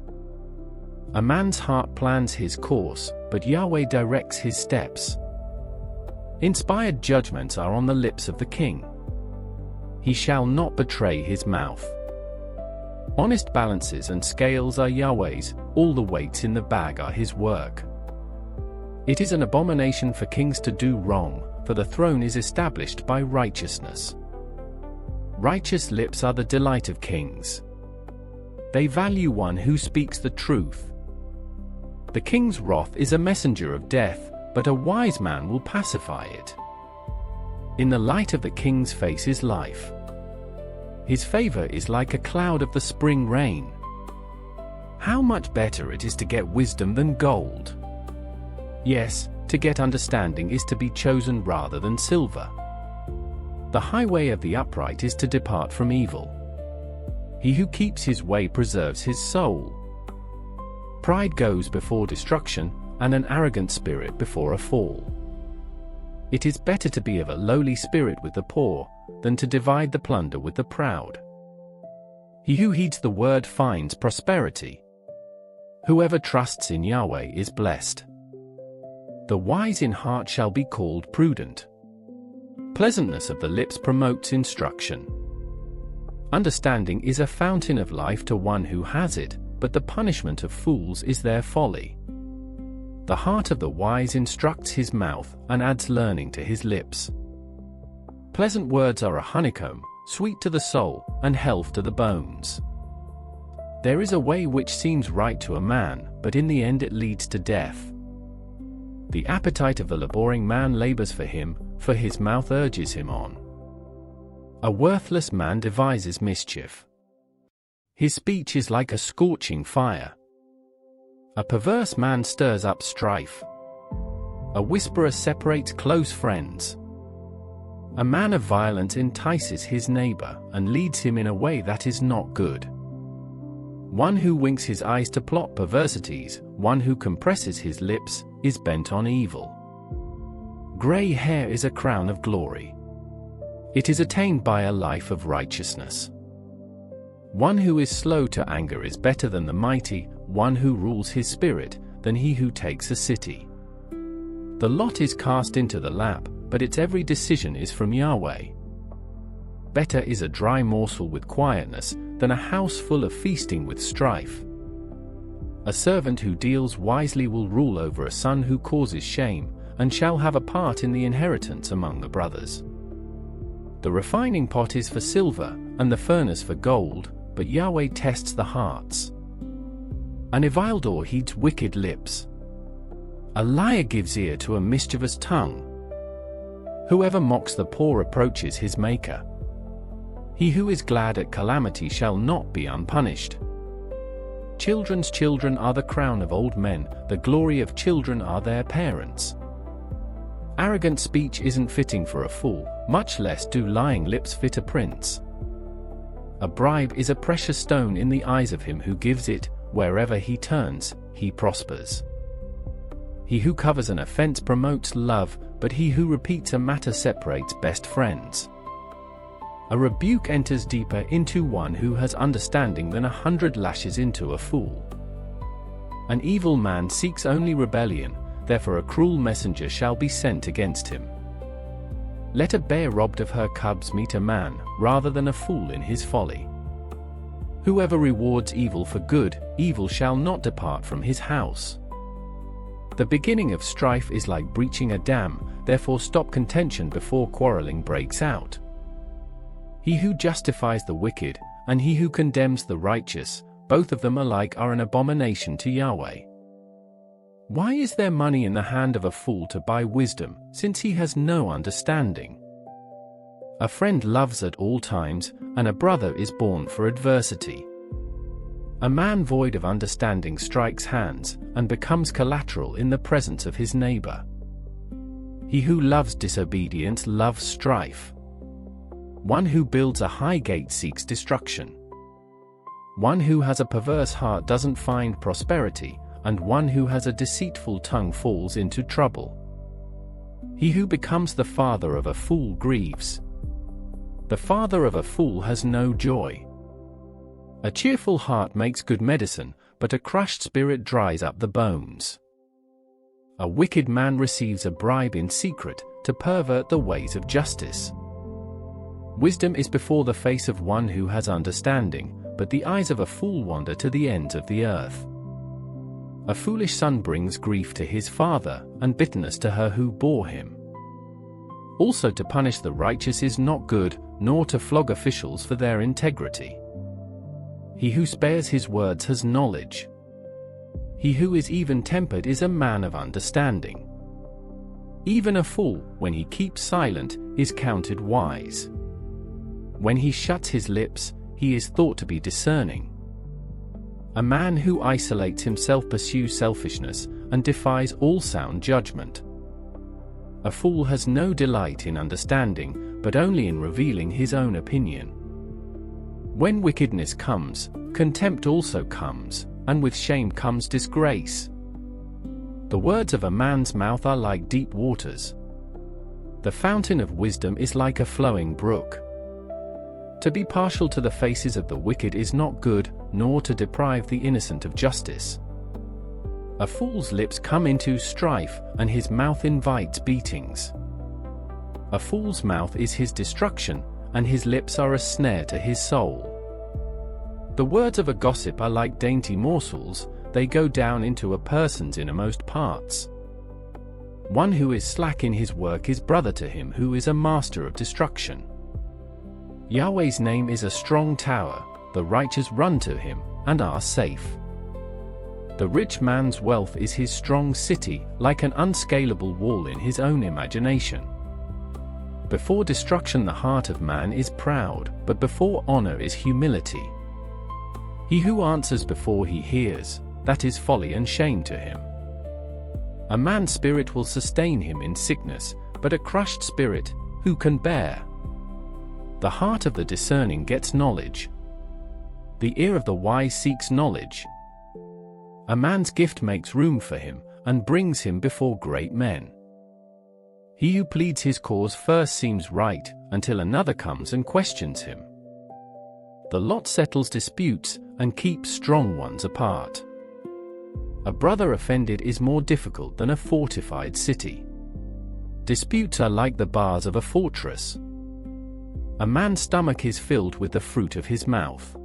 A man's heart plans his course, but Yahweh directs his steps. Inspired judgments are on the lips of the king. He shall not betray his mouth. Honest balances and scales are Yahweh's, all the weights in the bag are his work. It is an abomination for kings to do wrong, for the throne is established by righteousness. Righteous lips are the delight of kings. They value one who speaks the truth. The king's wrath is a messenger of death, but a wise man will pacify it. In the light of the king's face is life. His favor is like a cloud of the spring rain. How much better it is to get wisdom than gold. Yes, to get understanding is to be chosen rather than silver. The highway of the upright is to depart from evil. He who keeps his way preserves his soul. Pride goes before destruction, and an arrogant spirit before a fall. It is better to be of a lowly spirit with the poor, than to divide the plunder with the proud. He who heeds the word finds prosperity. Whoever trusts in Yahweh is blessed. The wise in heart shall be called prudent. Pleasantness of the lips promotes instruction. Understanding is a fountain of life to one who has it, but the punishment of fools is their folly. The heart of the wise instructs his mouth, and adds learning to his lips. Pleasant words are a honeycomb, sweet to the soul, and health to the bones. There is a way which seems right to a man, but in the end it leads to death. The appetite of the laboring man labors for him, for his mouth urges him on. A worthless man devises mischief. His speech is like a scorching fire. A perverse man stirs up strife. A whisperer separates close friends. A man of violence entices his neighbor, and leads him in a way that is not good. One who winks his eyes to plot perversities, one who compresses his lips, is bent on evil. Gray hair is a crown of glory. It is attained by a life of righteousness. One who is slow to anger is better than the mighty, one who rules his spirit, than he who takes a city. The lot is cast into the lap, but its every decision is from Yahweh. Better is a dry morsel with quietness, than a house full of feasting with strife. A servant who deals wisely will rule over a son who causes shame, and shall have a part in the inheritance among the brothers. The refining pot is for silver, and the furnace for gold, but Yahweh tests the hearts. An evildoer heeds wicked lips. A liar gives ear to a mischievous tongue. Whoever mocks the poor approaches his maker. He who is glad at calamity shall not be unpunished. Children's children are the crown of old men, the glory of children are their parents. Arrogant speech isn't fitting for a fool, much less do lying lips fit a prince. A bribe is a precious stone in the eyes of him who gives it, wherever he turns, he prospers. He who covers an offense promotes love, but he who repeats a matter separates best friends. A rebuke enters deeper into one who has understanding than 100 lashes into a fool. An evil man seeks only rebellion, therefore a cruel messenger shall be sent against him. Let a bear robbed of her cubs meet a man, rather than a fool in his folly. Whoever rewards evil for good, evil shall not depart from his house. The beginning of strife is like breaching a dam, therefore stop contention before quarreling breaks out. He who justifies the wicked, and he who condemns the righteous, both of them alike are an abomination to Yahweh. Why is there money in the hand of a fool to buy wisdom, since he has no understanding? A friend loves at all times, and a brother is born for adversity. A man void of understanding strikes hands, and becomes collateral in the presence of his neighbor. He who loves disobedience loves strife. One who builds a high gate seeks destruction. One who has a perverse heart doesn't find prosperity, and one who has a deceitful tongue falls into trouble. He who becomes the father of a fool grieves. The father of a fool has no joy. A cheerful heart makes good medicine, but a crushed spirit dries up the bones. A wicked man receives a bribe in secret, to pervert the ways of justice. Wisdom is before the face of one who has understanding, but the eyes of a fool wander to the ends of the earth. A foolish son brings grief to his father, and bitterness to her who bore him. Also to punish the righteous is not good, nor to flog officials for their integrity. He who spares his words has knowledge. He who is even-tempered is a man of understanding. Even a fool, when he keeps silent, is counted wise. When he shuts his lips, he is thought to be discerning. A man who isolates himself pursues selfishness, and defies all sound judgment. A fool has no delight in understanding, but only in revealing his own opinion. When wickedness comes, contempt also comes, and with shame comes disgrace. The words of a man's mouth are like deep waters. The fountain of wisdom is like a flowing brook. To be partial to the faces of the wicked is not good, nor to deprive the innocent of justice. A fool's lips come into strife, and his mouth invites beatings. A fool's mouth is his destruction, and his lips are a snare to his soul. The words of a gossip are like dainty morsels, they go down into a person's innermost parts. One who is slack in his work is brother to him who is a master of destruction. Yahweh's name is a strong tower, the righteous run to him, and are safe. The rich man's wealth is his strong city, like an unscalable wall in his own imagination. Before destruction the heart of man is proud, but before honor is humility. He who answers before he hears, that is folly and shame to him. A man's spirit will sustain him in sickness, but a crushed spirit, who can bear? The heart of the discerning gets knowledge. The ear of the wise seeks knowledge. A man's gift makes room for him, and brings him before great men. He who pleads his cause first seems right, until another comes and questions him. The lot settles disputes, and keeps strong ones apart. A brother offended is more difficult than a fortified city. Disputes are like the bars of a fortress. A man's stomach is filled with the fruit of his mouth.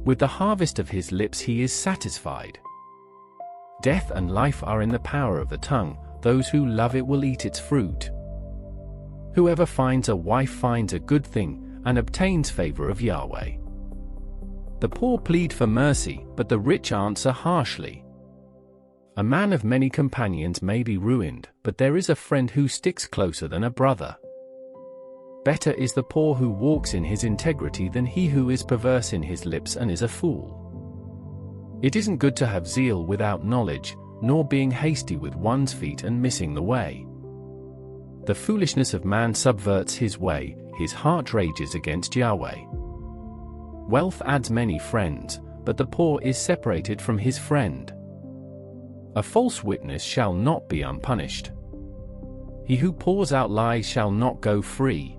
With the harvest of his lips he is satisfied. Death and life are in the power of the tongue, those who love it will eat its fruit. Whoever finds a wife finds a good thing, and obtains favor of Yahweh. The poor plead for mercy, but the rich answer harshly. A man of many companions may be ruined, but there is a friend who sticks closer than a brother. Better is the poor who walks in his integrity than he who is perverse in his lips and is a fool. It isn't good to have zeal without knowledge, nor being hasty with one's feet and missing the way. The foolishness of man subverts his way, his heart rages against Yahweh. Wealth adds many friends, but the poor is separated from his friend. A false witness shall not be unpunished. He who pours out lies shall not go free.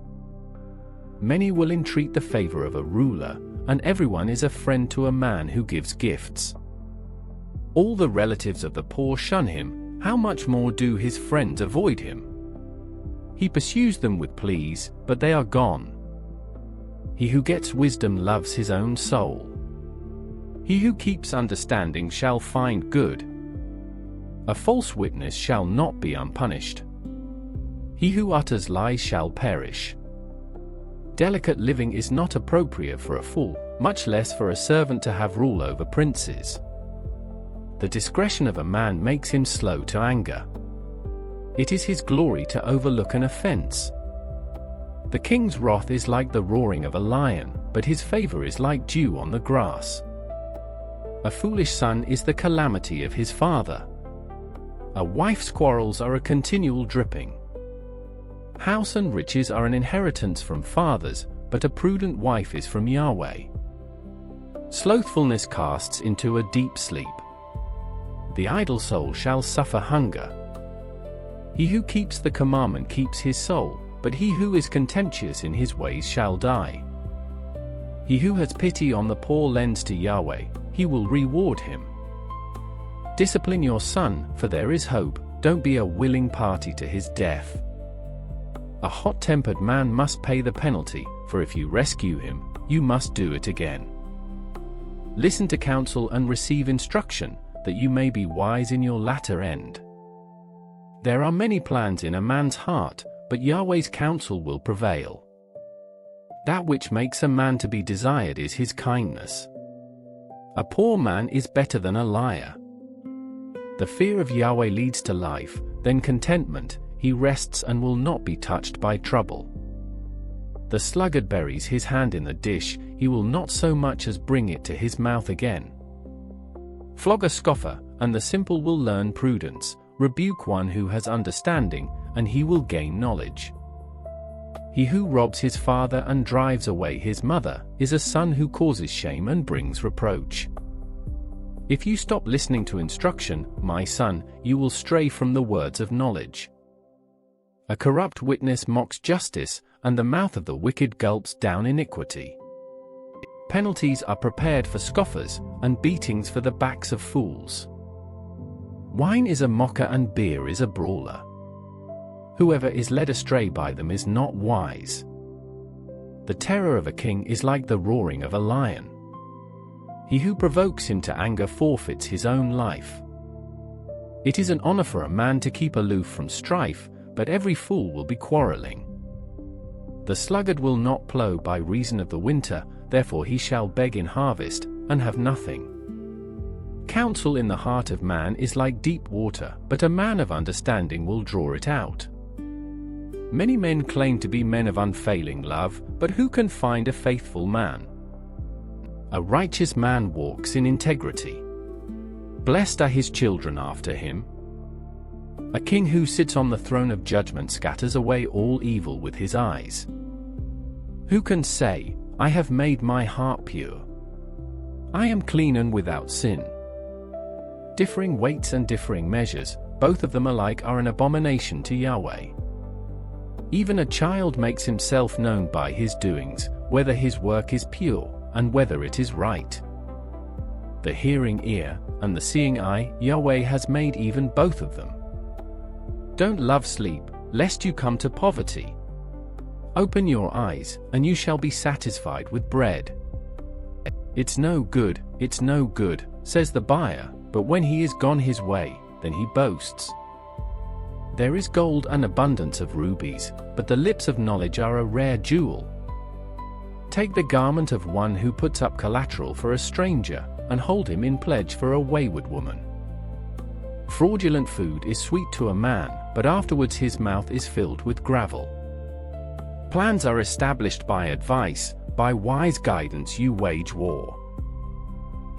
Many will entreat the favor of a ruler, and everyone is a friend to a man who gives gifts. All the relatives of the poor shun him, how much more do his friends avoid him? He pursues them with pleas, but they are gone. He who gets wisdom loves his own soul. He who keeps understanding shall find good. A false witness shall not be unpunished. He who utters lies shall perish. Delicate living is not appropriate for a fool, much less for a servant to have rule over princes. The discretion of a man makes him slow to anger. It is his glory to overlook an offense. The king's wrath is like the roaring of a lion, but his favor is like dew on the grass. A foolish son is the calamity of his father. A wife's quarrels are a continual dripping. House and riches are an inheritance from fathers, but a prudent wife is from Yahweh. Slothfulness casts into a deep sleep. The idle soul shall suffer hunger. He who keeps the commandment keeps his soul, but he who is contemptuous in his ways shall die. He who has pity on the poor lends to Yahweh, he will reward him. Discipline your son, for there is hope, don't be a willing party to his death. A hot-tempered man must pay the penalty, for if you rescue him, you must do it again. Listen to counsel and receive instruction, that you may be wise in your latter end. There are many plans in a man's heart, but Yahweh's counsel will prevail. That which makes a man to be desired is his kindness. A poor man is better than a liar. The fear of Yahweh leads to life, then contentment, he rests and will not be touched by trouble. The sluggard buries his hand in the dish, he will not so much as bring it to his mouth again. Flog a scoffer, and the simple will learn prudence, rebuke one who has understanding, and he will gain knowledge. He who robs his father and drives away his mother, is a son who causes shame and brings reproach. If you stop listening to instruction, my son, you will stray from the words of knowledge. A corrupt witness mocks justice, and the mouth of the wicked gulps down iniquity. Penalties are prepared for scoffers, and beatings for the backs of fools. Wine is a mocker and beer is a brawler. Whoever is led astray by them is not wise. The terror of a king is like the roaring of a lion. He who provokes him to anger forfeits his own life. It is an honor for a man to keep aloof from strife, but every fool will be quarreling. The sluggard will not plow by reason of the winter, therefore he shall beg in harvest, and have nothing. Counsel in the heart of man is like deep water, but a man of understanding will draw it out. Many men claim to be men of unfailing love, but who can find a faithful man? A righteous man walks in integrity. Blessed are his children after him. A king who sits on the throne of judgment scatters away all evil with his eyes. Who can say, I have made my heart pure? I am clean and without sin. Differing weights and differing measures, both of them alike are an abomination to Yahweh. Even a child makes himself known by his doings, whether his work is pure, and whether it is right. The hearing ear, and the seeing eye, Yahweh has made even both of them. Don't love sleep, lest you come to poverty. Open your eyes, and you shall be satisfied with bread. It's no good, says the buyer, but when he is gone his way, then he boasts. There is gold and abundance of rubies, but the lips of knowledge are a rare jewel. Take the garment of one who puts up collateral for a stranger, and hold him in pledge for a wayward woman. Fraudulent food is sweet to a man, but afterwards his mouth is filled with gravel. Plans are established by advice, by wise guidance you wage war.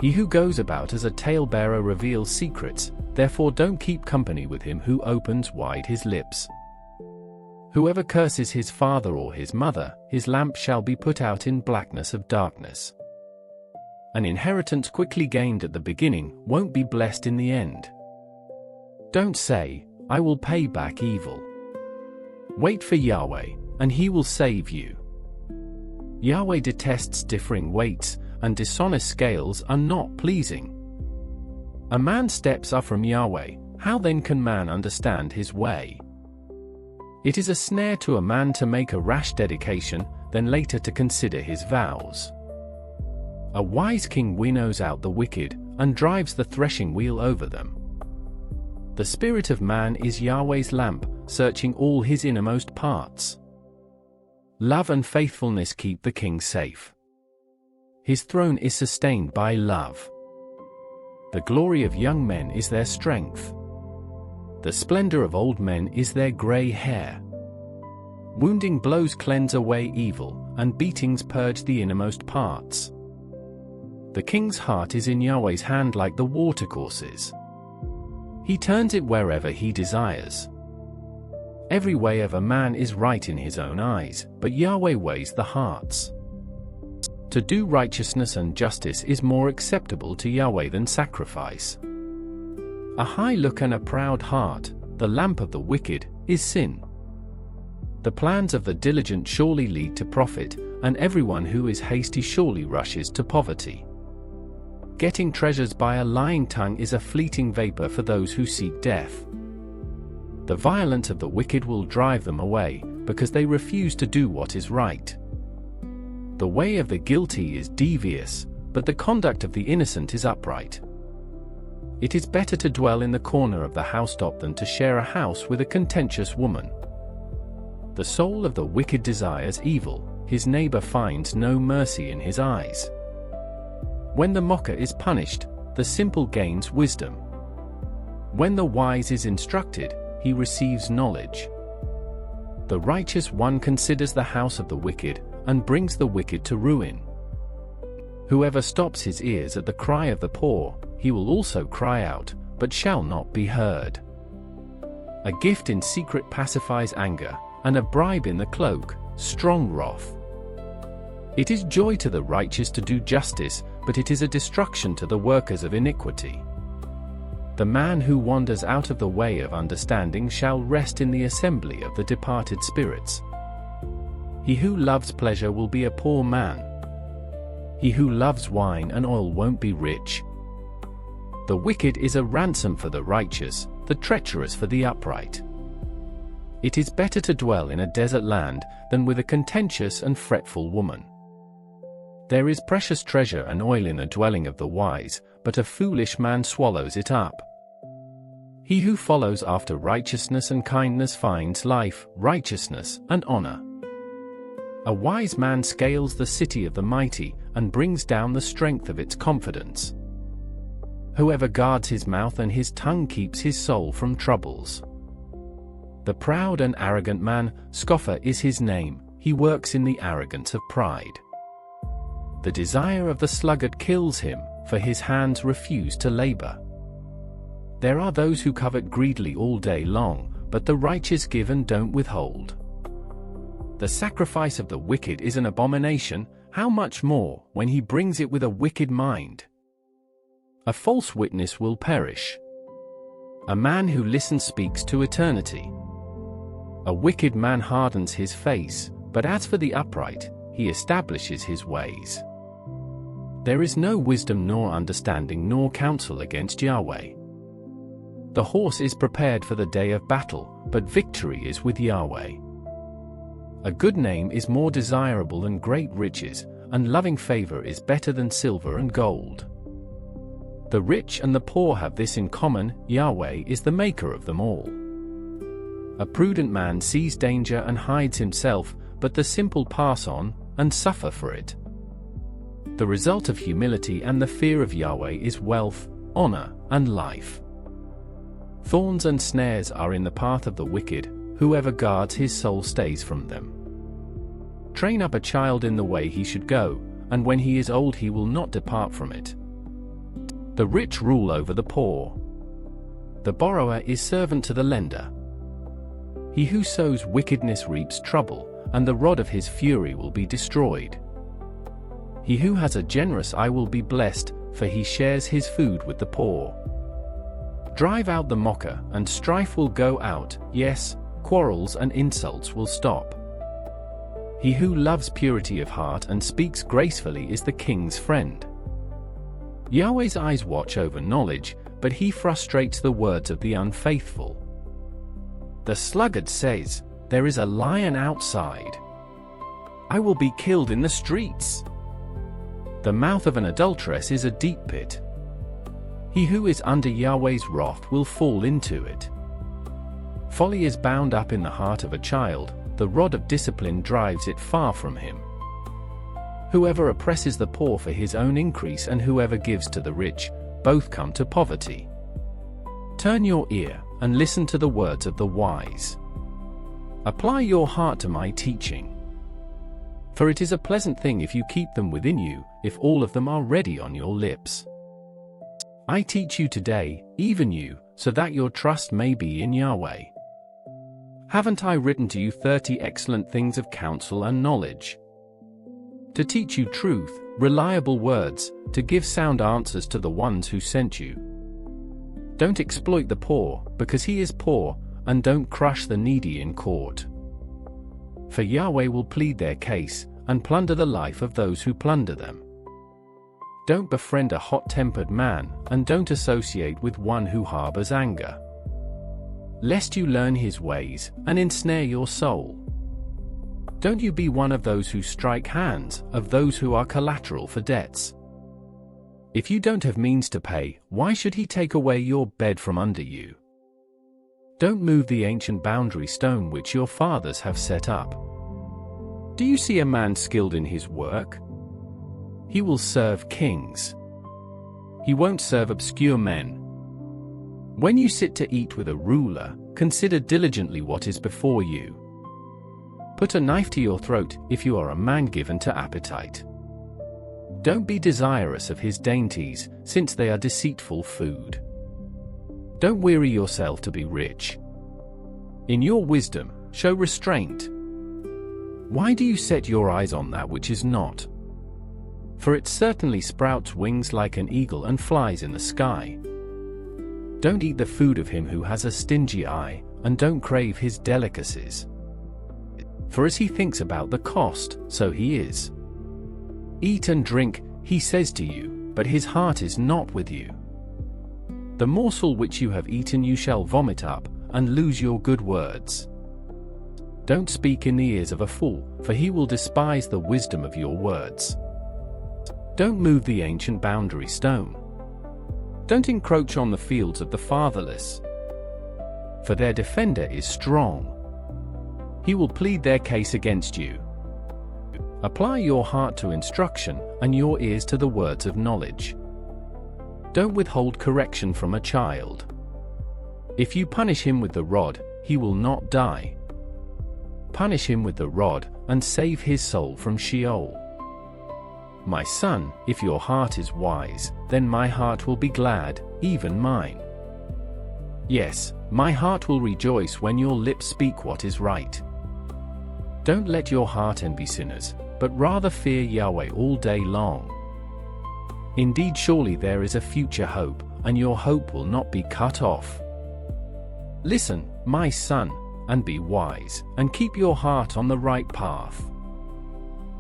He who goes about as a talebearer reveals secrets, therefore don't keep company with him who opens wide his lips. Whoever curses his father or his mother, his lamp shall be put out in blackness of darkness. An inheritance quickly gained at the beginning won't be blessed in the end. Don't say, I will pay back evil. Wait for Yahweh, and he will save you. Yahweh detests differing weights, and dishonest scales are not pleasing. A man's steps are from Yahweh, how then can man understand his way? It is a snare to a man to make a rash dedication, then later to consider his vows. A wise king winnows out the wicked, and drives the threshing wheel over them. The spirit of man is Yahweh's lamp, searching all his innermost parts. Love and faithfulness keep the king safe. His throne is sustained by love. The glory of young men is their strength. The splendor of old men is their gray hair. Wounding blows cleanse away evil, and beatings purge the innermost parts. The king's heart is in Yahweh's hand like the watercourses. He turns it wherever he desires. Every way of a man is right in his own eyes, but Yahweh weighs the hearts. To do righteousness and justice is more acceptable to Yahweh than sacrifice. A high look and a proud heart, the lamp of the wicked, is sin. The plans of the diligent surely lead to profit, and everyone who is hasty surely rushes to poverty. Getting treasures by a lying tongue is a fleeting vapor for those who seek death. The violence of the wicked will drive them away, because they refuse to do what is right. The way of the guilty is devious, but the conduct of the innocent is upright. It is better to dwell in the corner of the housetop than to share a house with a contentious woman. The soul of the wicked desires evil, his neighbor finds no mercy in his eyes. When the mocker is punished, the simple gains wisdom. When the wise is instructed, he receives knowledge. The righteous one considers the house of the wicked, and brings the wicked to ruin. Whoever stops his ears at the cry of the poor, he will also cry out, but shall not be heard. A gift in secret pacifies anger, and a bribe in the cloak, strong wrath. It is joy to the righteous to do justice, but it is a destruction to the workers of iniquity. The man who wanders out of the way of understanding shall rest in the assembly of the departed spirits. He who loves pleasure will be a poor man. He who loves wine and oil won't be rich. The wicked is a ransom for the righteous, the treacherous for the upright. It is better to dwell in a desert land than with a contentious and fretful woman. There is precious treasure and oil in the dwelling of the wise, but a foolish man swallows it up. He who follows after righteousness and kindness finds life, righteousness, and honor. A wise man scales the city of the mighty, and brings down the strength of its confidence. Whoever guards his mouth and his tongue keeps his soul from troubles. The proud and arrogant man, scoffer is his name, he works in the arrogance of pride. The desire of the sluggard kills him, for his hands refuse to labor. There are those who covet greedily all day long, but the righteous give and don't withhold. The sacrifice of the wicked is an abomination, how much more, when he brings it with a wicked mind? A false witness will perish. A man who listens speaks to eternity. A wicked man hardens his face, but as for the upright, he establishes his ways. There is no wisdom nor understanding nor counsel against Yahweh. The horse is prepared for the day of battle, but victory is with Yahweh. A good name is more desirable than great riches, and loving favor is better than silver and gold. The rich and the poor have this in common, Yahweh is the maker of them all. A prudent man sees danger and hides himself, but the simple pass on, and suffer for it. The result of humility and the fear of Yahweh is wealth, honor, and life. Thorns and snares are in the path of the wicked, whoever guards his soul stays from them. Train up a child in the way he should go, and when he is old he will not depart from it. The rich rule over the poor. The borrower is servant to the lender. He who sows wickedness reaps trouble, and the rod of his fury will be destroyed. He who has a generous eye will be blessed, for he shares his food with the poor. Drive out the mocker, and strife will go out, yes, quarrels and insults will stop. He who loves purity of heart and speaks gracefully is the king's friend. Yahweh's eyes watch over knowledge, but he frustrates the words of the unfaithful. The sluggard says, "There is a lion outside. I will be killed in the streets." The mouth of an adulteress is a deep pit. He who is under Yahweh's wrath will fall into it. Folly is bound up in the heart of a child, the rod of discipline drives it far from him. Whoever oppresses the poor for his own increase and whoever gives to the rich, both come to poverty. Turn your ear, and listen to the words of the wise. Apply your heart to my teaching. For it is a pleasant thing if you keep them within you, if all of them are ready on your lips. I teach you today, even you, so that your trust may be in Yahweh. Haven't I written to you 30 excellent things of counsel and knowledge? To teach you truth, reliable words, to give sound answers to the ones who sent you. Don't exploit the poor, because he is poor, and don't crush the needy in court. For Yahweh will plead their case, and plunder the life of those who plunder them. Don't befriend a hot-tempered man, and don't associate with one who harbors anger. Lest you learn his ways, and ensnare your soul. Don't you be one of those who strike hands, of those who are collateral for debts. If you don't have means to pay, why should he take away your bed from under you? Don't move the ancient boundary stone which your fathers have set up. Do you see a man skilled in his work? He will serve kings. He won't serve obscure men. When you sit to eat with a ruler, consider diligently what is before you. Put a knife to your throat, if you are a man given to appetite. Don't be desirous of his dainties, since they are deceitful food. Don't weary yourself to be rich. In your wisdom, show restraint. Why do you set your eyes on that which is not? For it certainly sprouts wings like an eagle and flies in the sky. Don't eat the food of him who has a stingy eye, and don't crave his delicacies. For as he thinks about the cost, so he is. Eat and drink, he says to you, but his heart is not with you. The morsel which you have eaten you shall vomit up, and lose your good words. Don't speak in the ears of a fool, for he will despise the wisdom of your words. Don't move the ancient boundary stone. Don't encroach on the fields of the fatherless. For their defender is strong. He will plead their case against you. Apply your heart to instruction, and your ears to the words of knowledge. Don't withhold correction from a child. If you punish him with the rod, he will not die. Punish him with the rod, and save his soul from Sheol. My son, if your heart is wise, then my heart will be glad, even mine. Yes, my heart will rejoice when your lips speak what is right. Don't let your heart envy sinners, but rather fear Yahweh all day long. Indeed, surely there is a future hope, and your hope will not be cut off. Listen, my son, and be wise, and keep your heart on the right path.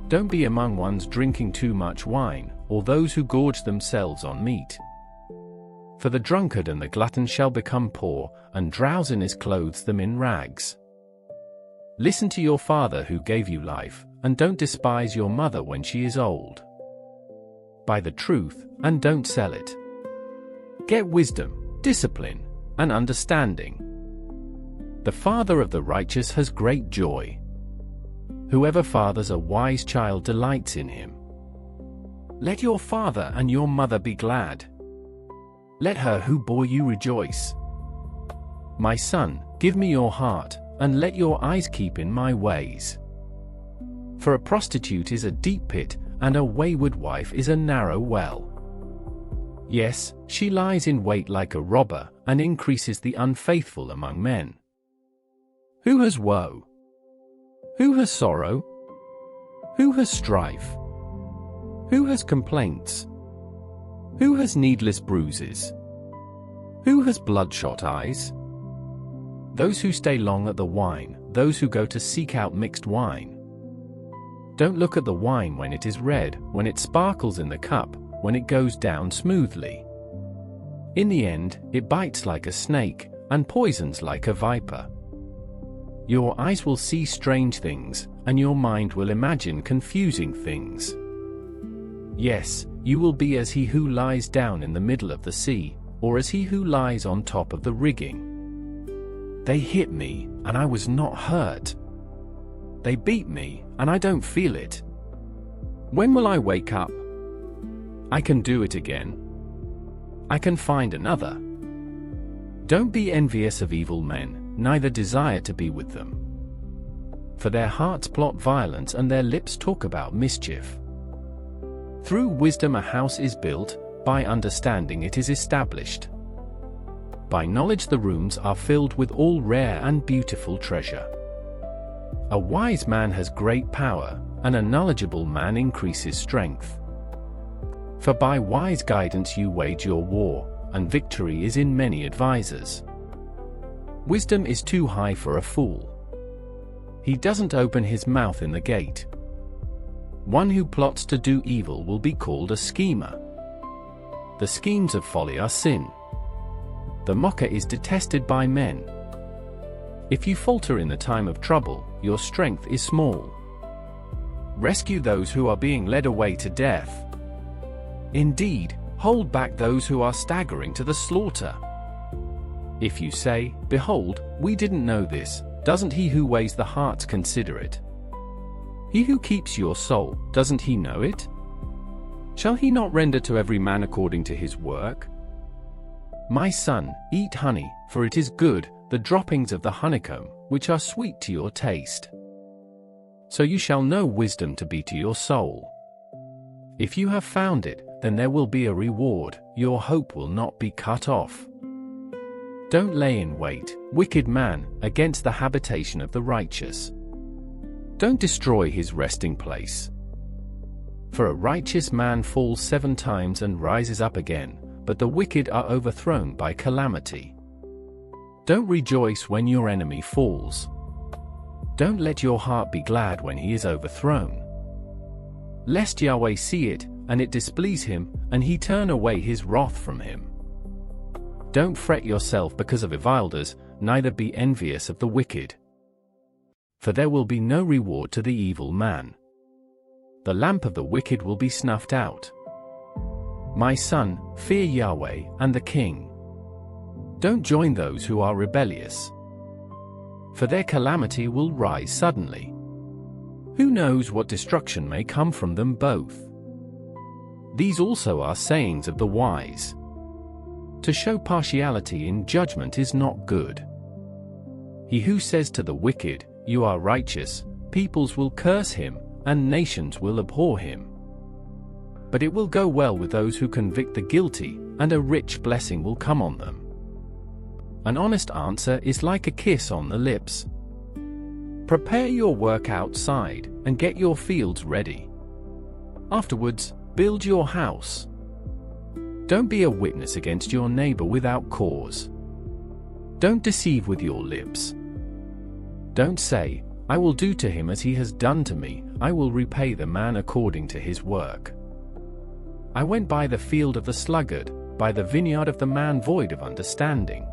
Don't be among ones drinking too much wine, or those who gorge themselves on meat. For the drunkard and the glutton shall become poor, and drowsiness clothes them in rags. Listen to your father who gave you life, and don't despise your mother when she is old. Buy the truth, and don't sell it. Get wisdom, discipline, and understanding. The father of the righteous has great joy. Whoever fathers a wise child delights in him. Let your father and your mother be glad. Let her who bore you rejoice. My son, give me your heart, and let your eyes keep in my ways. For a prostitute is a deep pit, and a wayward wife is a narrow well. Yes, she lies in wait like a robber, and increases the unfaithful among men. Who has woe? Who has sorrow? Who has strife? Who has complaints? Who has needless bruises? Who has bloodshot eyes? Those who stay long at the wine, those who go to seek out mixed wine. Don't look at the wine when it is red, when it sparkles in the cup, when it goes down smoothly. In the end, it bites like a snake, and poisons like a viper. Your eyes will see strange things, and your mind will imagine confusing things. Yes, you will be as he who lies down in the middle of the sea, or as he who lies on top of the rigging. They hit me, and I was not hurt. They beat me, and I don't feel it. When will I wake up? I can do it again. I can find another. Don't be envious of evil men, neither desire to be with them. For their hearts plot violence, and their lips talk about mischief. Through wisdom a house is built, by understanding it is established. By knowledge the rooms are filled with all rare and beautiful treasure. A wise man has great power, and a knowledgeable man increases strength. For by wise guidance you wage your war, and victory is in many advisers. Wisdom is too high for a fool. He doesn't open his mouth in the gate. One who plots to do evil will be called a schemer. The schemes of folly are sin. The mocker is detested by men. If you falter in the time of trouble, your strength is small. Rescue those who are being led away to death. Indeed, hold back those who are staggering to the slaughter. If you say, "Behold, we didn't know this," doesn't he who weighs the hearts consider it? He who keeps your soul, doesn't he know it? Shall he not render to every man according to his work? My son, eat honey, for it is good, the droppings of the honeycomb, which are sweet to your taste. So you shall know wisdom to be to your soul. If you have found it, then there will be a reward, your hope will not be cut off. Don't lay in wait, wicked man, against the habitation of the righteous. Don't destroy his resting place. For a righteous man falls 7 times and rises up again, but the wicked are overthrown by calamity. Don't rejoice when your enemy falls. Don't let your heart be glad when he is overthrown. Lest Yahweh see it, and it displease him, and he turn away his wrath from him. Don't fret yourself because of revilers, neither be envious of the wicked. For there will be no reward to the evil man. The lamp of the wicked will be snuffed out. My son, fear Yahweh and the king. Don't join those who are rebellious, for their calamity will rise suddenly. Who knows what destruction may come from them both? These also are sayings of the wise. To show partiality in judgment is not good. He who says to the wicked, "You are righteous," peoples will curse him, and nations will abhor him. But it will go well with those who convict the guilty, and a rich blessing will come on them. An honest answer is like a kiss on the lips. Prepare your work outside, and get your fields ready. Afterwards, build your house. Don't be a witness against your neighbor without cause. Don't deceive with your lips. Don't say, "I will do to him as he has done to me, I will repay the man according to his work." I went by the field of the sluggard, by the vineyard of the man void of understanding.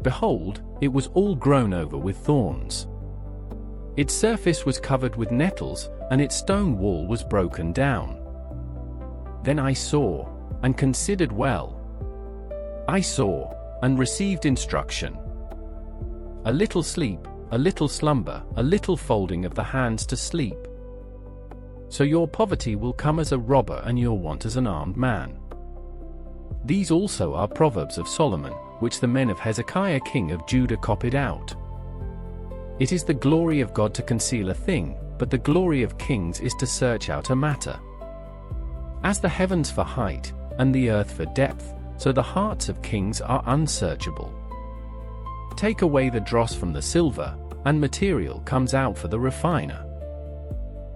Behold, it was all grown over with thorns. Its surface was covered with nettles, and its stone wall was broken down. Then I saw, and considered well. I saw, and received instruction. A little sleep, a little slumber, a little folding of the hands to sleep. So your poverty will come as a robber and your want as an armed man. These also are proverbs of Solomon, which the men of Hezekiah king of Judah copied out. It is the glory of God to conceal a thing, but the glory of kings is to search out a matter. As the heavens for height, and the earth for depth, so the hearts of kings are unsearchable. Take away the dross from the silver, and material comes out for the refiner.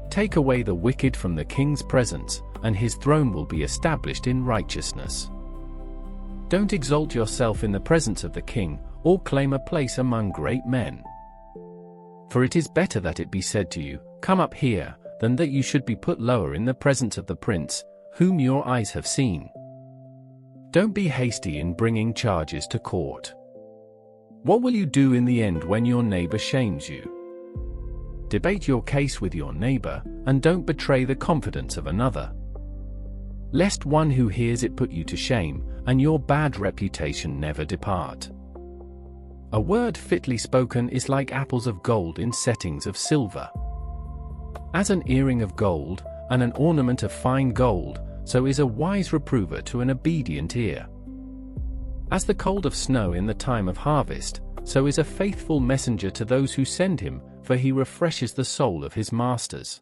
Take away the wicked from the king's presence, and his throne will be established in righteousness. Don't exalt yourself in the presence of the king, or claim a place among great men. For it is better that it be said to you, "Come up here," than that you should be put lower in the presence of the prince, whom your eyes have seen. Don't be hasty in bringing charges to court. What will you do in the end when your neighbor shames you? Debate your case with your neighbor, and don't betray the confidence of another, lest one who hears it put you to shame, and your bad reputation never depart. A word fitly spoken is like apples of gold in settings of silver. As an earring of gold, and an ornament of fine gold, so is a wise reprover to an obedient ear. As the cold of snow in the time of harvest, so is a faithful messenger to those who send him, for he refreshes the soul of his masters.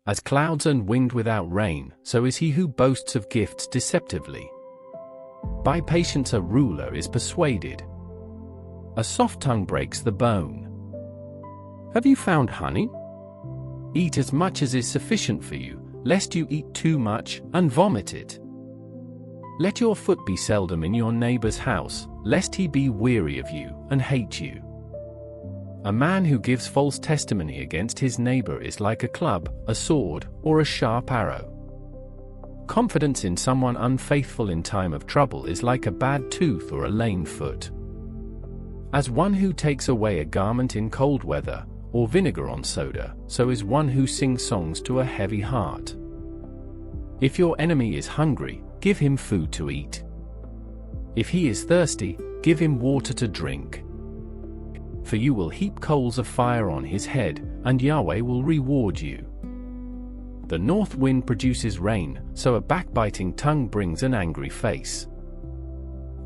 As clouds and wind without rain, so is he who boasts of gifts deceptively. By patience a ruler is persuaded. A soft tongue breaks the bone. Have you found honey? Eat as much as is sufficient for you, lest you eat too much, and vomit it. Let your foot be seldom in your neighbor's house, lest he be weary of you, and hate you. A man who gives false testimony against his neighbor is like a club, a sword, or a sharp arrow. Confidence in someone unfaithful in time of trouble is like a bad tooth or a lame foot. As one who takes away a garment in cold weather, or vinegar on soda, so is one who sings songs to a heavy heart. If your enemy is hungry, give him food to eat. If he is thirsty, give him water to drink. For you will heap coals of fire on his head, and Yahweh will reward you. The north wind produces rain, so a backbiting tongue brings an angry face.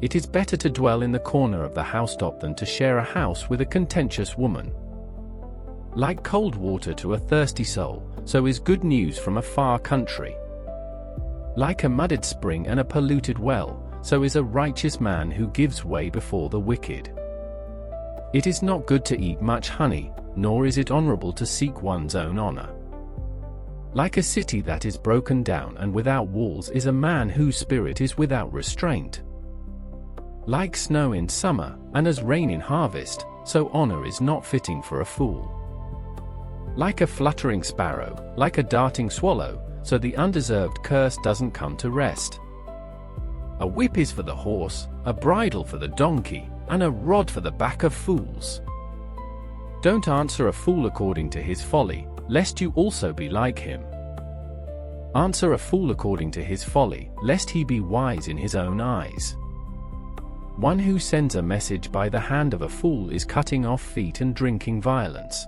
It is better to dwell in the corner of the housetop than to share a house with a contentious woman. Like cold water to a thirsty soul, so is good news from a far country. Like a muddied spring and a polluted well, so is a righteous man who gives way before the wicked. It is not good to eat much honey, nor is it honorable to seek one's own honor. Like a city that is broken down and without walls is a man whose spirit is without restraint. Like snow in summer, and as rain in harvest, so honor is not fitting for a fool. Like a fluttering sparrow, like a darting swallow, so the undeserved curse doesn't come to rest. A whip is for the horse, a bridle for the donkey, and a rod for the back of fools. Don't answer a fool according to his folly, lest you also be like him. Answer a fool according to his folly, lest he be wise in his own eyes. One who sends a message by the hand of a fool is cutting off feet and drinking violence.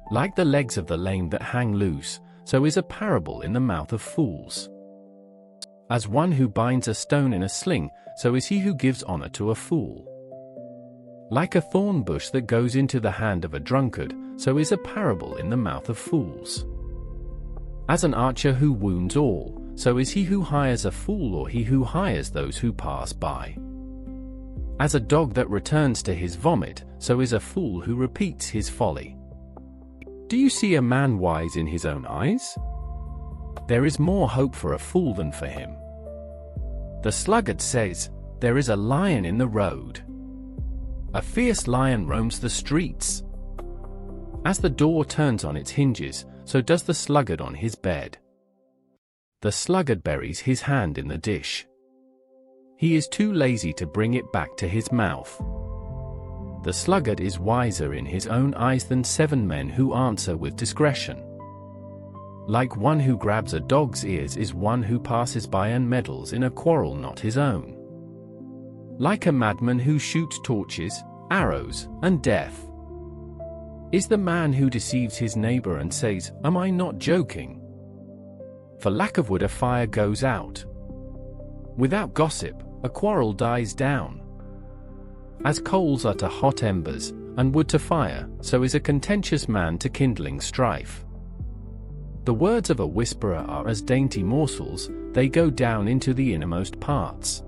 Like the legs of the lame that hang loose, so is a parable in the mouth of fools. As one who binds a stone in a sling, so is he who gives honor to a fool. Like a thorn bush that goes into the hand of a drunkard, so is a parable in the mouth of fools. As an archer who wounds all, so is he who hires a fool or he who hires those who pass by. As a dog that returns to his vomit, so is a fool who repeats his folly. Do you see a man wise in his own eyes? There is more hope for a fool than for him. The sluggard says, "There is a lion in the road." A fierce lion roams the streets. As the door turns on its hinges, so does the sluggard on his bed. The sluggard buries his hand in the dish. He is too lazy to bring it back to his mouth. The sluggard is wiser in his own eyes than 7 men who answer with discretion. Like one who grabs a dog's ears is one who passes by and meddles in a quarrel not his own. Like a madman who shoots torches, arrows, and death is the man who deceives his neighbor and says, "Am I not joking?" For lack of wood a fire goes out. Without gossip, a quarrel dies down. As coals are to hot embers, and wood to fire, so is a contentious man to kindling strife. The words of a whisperer are as dainty morsels, they go down into the innermost parts.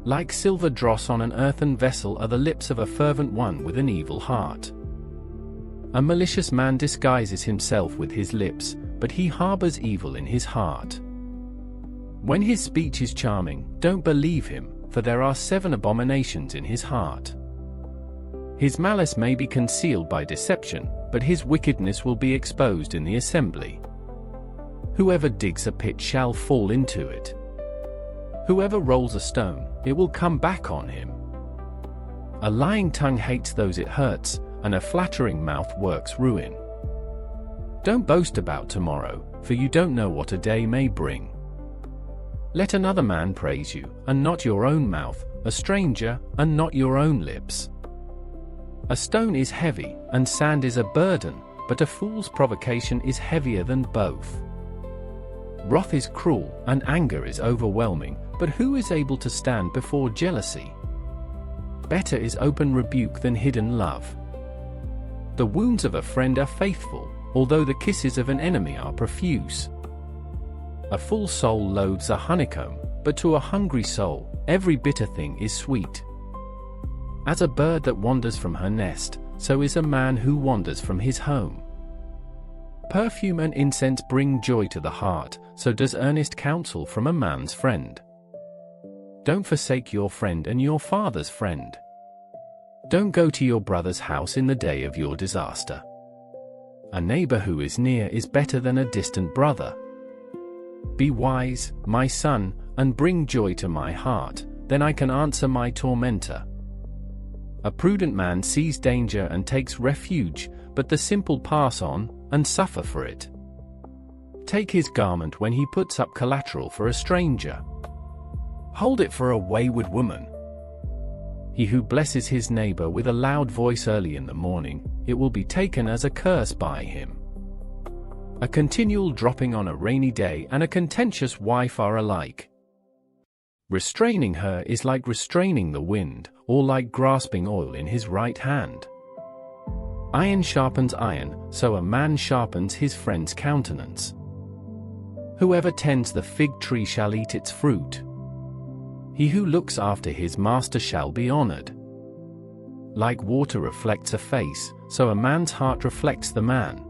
Like silver dross on an earthen vessel are the lips of a fervent one with an evil heart. A malicious man disguises himself with his lips, but he harbors evil in his heart. When his speech is charming, don't believe him, for there are 7 abominations in his heart. His malice may be concealed by deception, but his wickedness will be exposed in the assembly. Whoever digs a pit shall fall into it. Whoever rolls a stone, it will come back on him. A lying tongue hates those it hurts, and a flattering mouth works ruin. Don't boast about tomorrow, for you don't know what a day may bring. Let another man praise you, and not your own mouth, a stranger, and not your own lips. A stone is heavy, and sand is a burden, but a fool's provocation is heavier than both. Wrath is cruel, and anger is overwhelming, but who is able to stand before jealousy? Better is open rebuke than hidden love. The wounds of a friend are faithful, although the kisses of an enemy are profuse. A full soul loathes a honeycomb, but to a hungry soul, every bitter thing is sweet. As a bird that wanders from her nest, so is a man who wanders from his home. Perfume and incense bring joy to the heart, so does earnest counsel from a man's friend. Don't forsake your friend and your father's friend. Don't go to your brother's house in the day of your disaster. A neighbor who is near is better than a distant brother. Be wise, my son, and bring joy to my heart, then I can answer my tormentor. A prudent man sees danger and takes refuge, but the simple pass on, and suffer for it. Take his garment when he puts up collateral for a stranger. Hold it for a wayward woman. He who blesses his neighbor with a loud voice early in the morning, it will be taken as a curse by him. A continual dropping on a rainy day and a contentious wife are alike. Restraining her is like restraining the wind, or like grasping oil in his right hand. Iron sharpens iron, so a man sharpens his friend's countenance. Whoever tends the fig tree shall eat its fruit. He who looks after his master shall be honored. Like water reflects a face, so a man's heart reflects the man.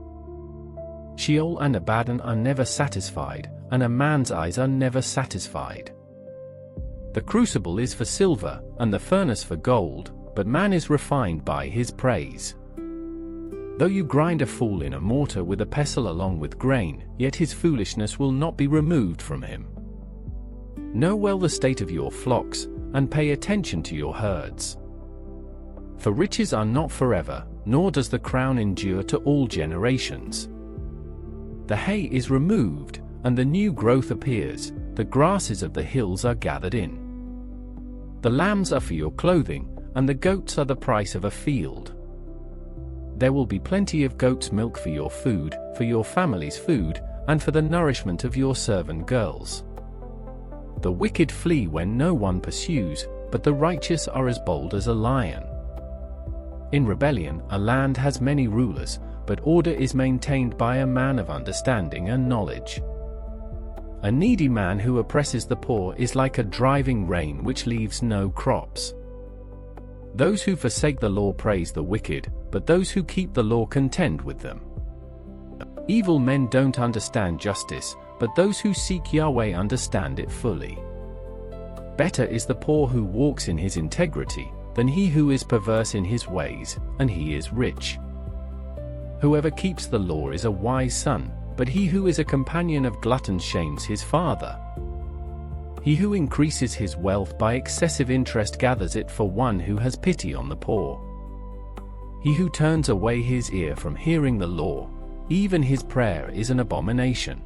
Sheol and Abaddon are never satisfied, and a man's eyes are never satisfied. The crucible is for silver, and the furnace for gold, but man is refined by his praise. Though you grind a fool in a mortar with a pestle along with grain, yet his foolishness will not be removed from him. Know well the state of your flocks, and pay attention to your herds. For riches are not forever, nor does the crown endure to all generations. The hay is removed, and the new growth appears, the grasses of the hills are gathered in. The lambs are for your clothing, and the goats are the price of a field. There will be plenty of goat's milk for your food, for your family's food, and for the nourishment of your servant girls. The wicked flee when no one pursues, but the righteous are as bold as a lion. In rebellion, a land has many rulers, but order is maintained by a man of understanding and knowledge. A needy man who oppresses the poor is like a driving rain which leaves no crops. Those who forsake the law praise the wicked, but those who keep the law contend with them. Evil men don't understand justice, but those who seek Yahweh understand it fully. Better is the poor who walks in his integrity, than he who is perverse in his ways, and he is rich. Whoever keeps the law is a wise son, but he who is a companion of gluttons shames his father. He who increases his wealth by excessive interest gathers it for one who has pity on the poor. He who turns away his ear from hearing the law, even his prayer is an abomination.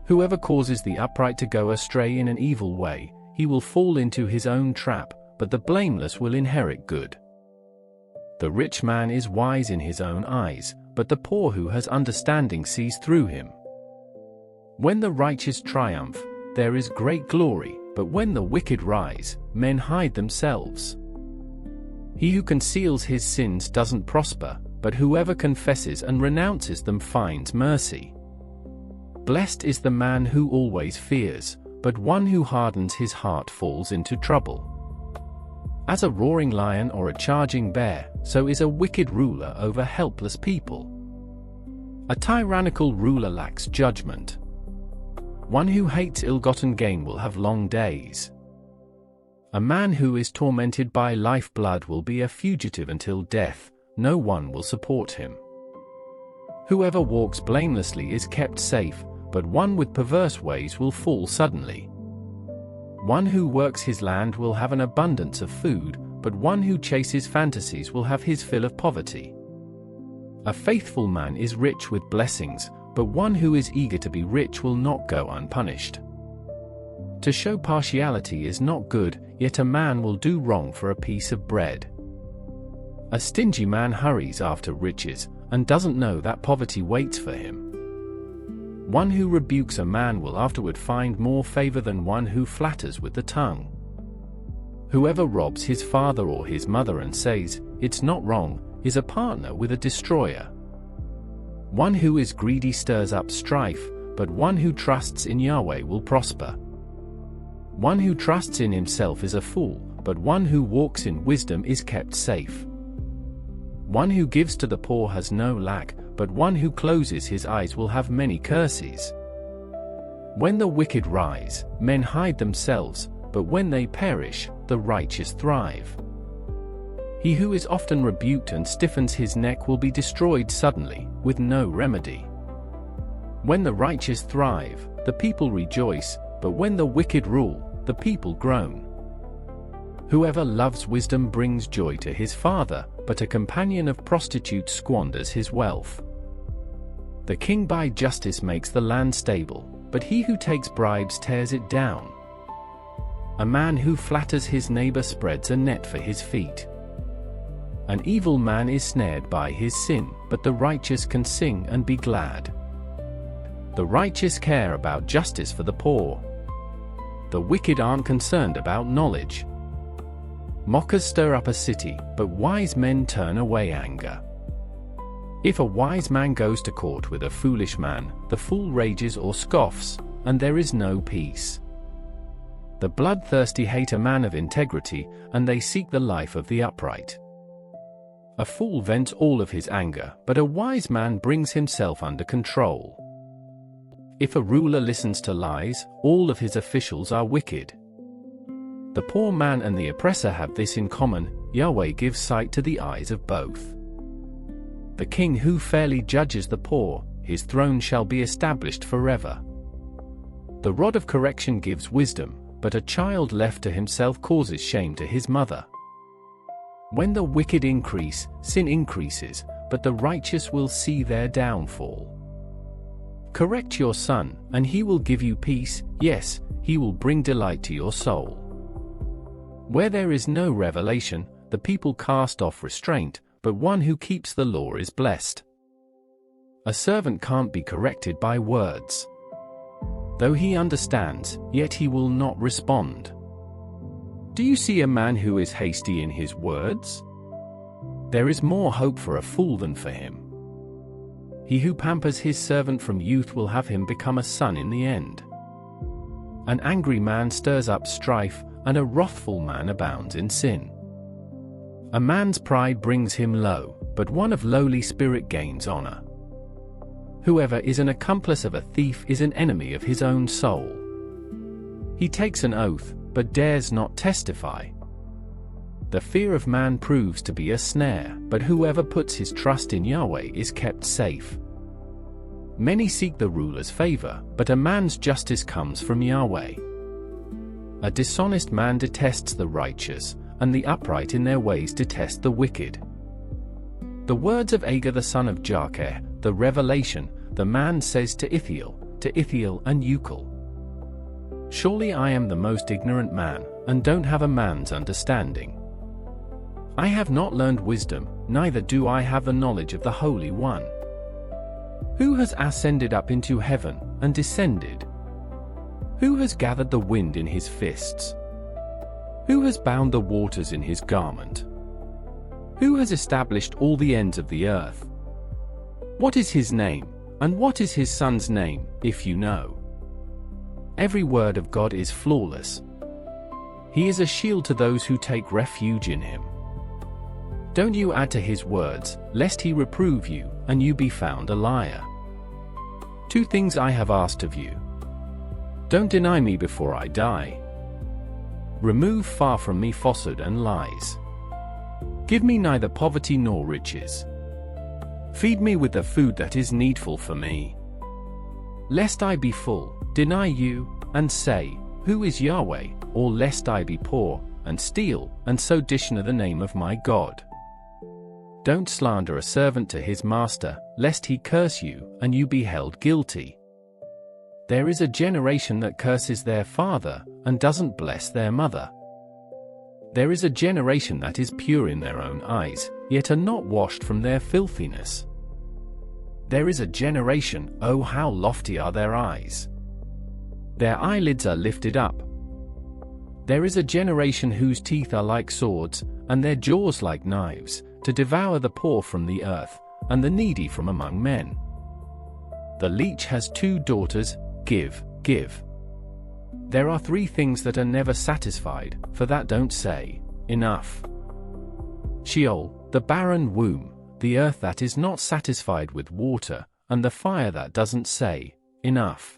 Whoever causes the upright to go astray in an evil way, he will fall into his own trap, but the blameless will inherit good. The rich man is wise in his own eyes, but the poor who has understanding sees through him. When the righteous triumph, there is great glory, but when the wicked rise, men hide themselves. He who conceals his sins doesn't prosper, but whoever confesses and renounces them finds mercy. Blessed is the man who always fears, but one who hardens his heart falls into trouble. As a roaring lion or a charging bear, so is a wicked ruler over helpless people. A tyrannical ruler lacks judgment. One who hates ill-gotten gain will have long days. A man who is tormented by lifeblood will be a fugitive until death. No one will support him. Whoever walks blamelessly is kept safe, but one with perverse ways will fall suddenly. One who works his land will have an abundance of food, but one who chases fantasies will have his fill of poverty. A faithful man is rich with blessings, but one who is eager to be rich will not go unpunished. To show partiality is not good, yet a man will do wrong for a piece of bread. A stingy man hurries after riches, and doesn't know that poverty waits for him. One who rebukes a man will afterward find more favor than one who flatters with the tongue. Whoever robs his father or his mother and says, "It's not wrong," is a partner with a destroyer. One who is greedy stirs up strife, but one who trusts in Yahweh will prosper. One who trusts in himself is a fool, but one who walks in wisdom is kept safe. One who gives to the poor has no lack, but one who closes his eyes will have many curses. When the wicked rise, men hide themselves, but when they perish, the righteous thrive. He who is often rebuked and stiffens his neck will be destroyed suddenly, with no remedy. When the righteous thrive, the people rejoice, but when the wicked rule, the people groan. Whoever loves wisdom brings joy to his father, but a companion of prostitutes squanders his wealth. The king by justice makes the land stable, but he who takes bribes tears it down. A man who flatters his neighbor spreads a net for his feet. An evil man is snared by his sin, but the righteous can sing and be glad. The righteous care about justice for the poor. The wicked aren't concerned about knowledge. Mockers stir up a city, but wise men turn away anger. If a wise man goes to court with a foolish man, the fool rages or scoffs, and there is no peace. The bloodthirsty hate a man of integrity, and they seek the life of the upright. A fool vents all of his anger, but a wise man brings himself under control. If a ruler listens to lies, all of his officials are wicked. The poor man and the oppressor have this in common: Yahweh gives sight to the eyes of both. The king who fairly judges the poor, his throne shall be established forever. The rod of correction gives wisdom, but a child left to himself causes shame to his mother. When the wicked increase, sin increases, but the righteous will see their downfall. Correct your son, and he will give you peace, yes, he will bring delight to your soul. Where there is no revelation, the people cast off restraint, but one who keeps the law is blessed. A servant can't be corrected by words. Though he understands, yet he will not respond. Do you see a man who is hasty in his words? There is more hope for a fool than for him. He who pampers his servant from youth will have him become a son in the end. An angry man stirs up strife, and a wrathful man abounds in sin. A man's pride brings him low, but one of lowly spirit gains honor. Whoever is an accomplice of a thief is an enemy of his own soul. He takes an oath, but dares not testify. The fear of man proves to be a snare, but whoever puts his trust in Yahweh is kept safe. Many seek the ruler's favor, but a man's justice comes from Yahweh. A dishonest man detests the righteous, and the upright in their ways detest the wicked. The words of Agur the son of Jakeh, the revelation, the man says to Ithiel and Ucal. Surely I am the most ignorant man, and don't have a man's understanding. I have not learned wisdom, neither do I have the knowledge of the Holy One. Who has ascended up into heaven, and descended? Who has gathered the wind in his fists? Who has bound the waters in his garment? Who has established all the ends of the earth? What is his name, and what is his son's name, if you know? Every word of God is flawless. He is a shield to those who take refuge in him. Don't you add to his words, lest he reprove you, and you be found a liar. 2 things I have asked of you. Don't deny me before I die. Remove far from me falsehood and lies. Give me neither poverty nor riches. Feed me with the food that is needful for me. Lest I be full, deny you, and say, Who is Yahweh? Or lest I be poor, and steal, and so dishonor the name of my God. Don't slander a servant to his master, lest he curse you, and you be held guilty. There is a generation that curses their father, and doesn't bless their mother. There is a generation that is pure in their own eyes, yet are not washed from their filthiness. There is a generation, oh how lofty are their eyes! Their eyelids are lifted up. There is a generation whose teeth are like swords, and their jaws like knives, to devour the poor from the earth, and the needy from among men. The leech has 2 daughters, give, give. There are 3 things that are never satisfied, for that don't say, enough. Sheol, the barren womb, the earth that is not satisfied with water, and the fire that doesn't say, enough.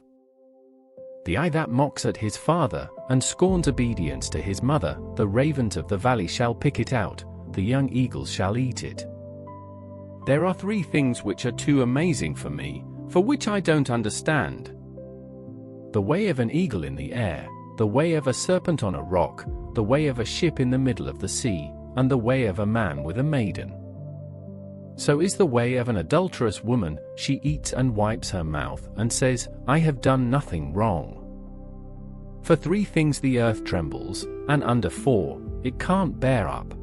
The eye that mocks at his father, and scorns obedience to his mother, the ravens of the valley shall pick it out, the young eagles shall eat it. There are 3 things which are too amazing for me, for which I don't understand. The way of an eagle in the air, the way of a serpent on a rock, the way of a ship in the middle of the sea, and the way of a man with a maiden. So is the way of an adulterous woman, she eats and wipes her mouth, and says, I have done nothing wrong. For 3 things the earth trembles, and under 4, it can't bear up.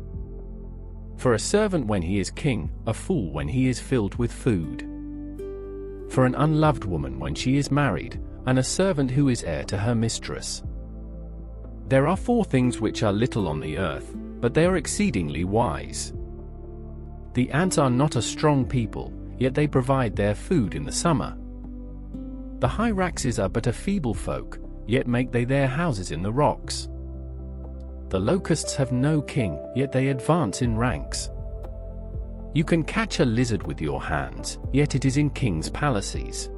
For a servant when he is king, a fool when he is filled with food. For an unloved woman when she is married, and a servant who is heir to her mistress. There are 4 things which are little on the earth, but they are exceedingly wise. The ants are not a strong people, yet they provide their food in the summer. The hyraxes are but a feeble folk, yet make they their houses in the rocks. The locusts have no king, yet they advance in ranks. You can catch a lizard with your hands, yet it is in kings' palaces.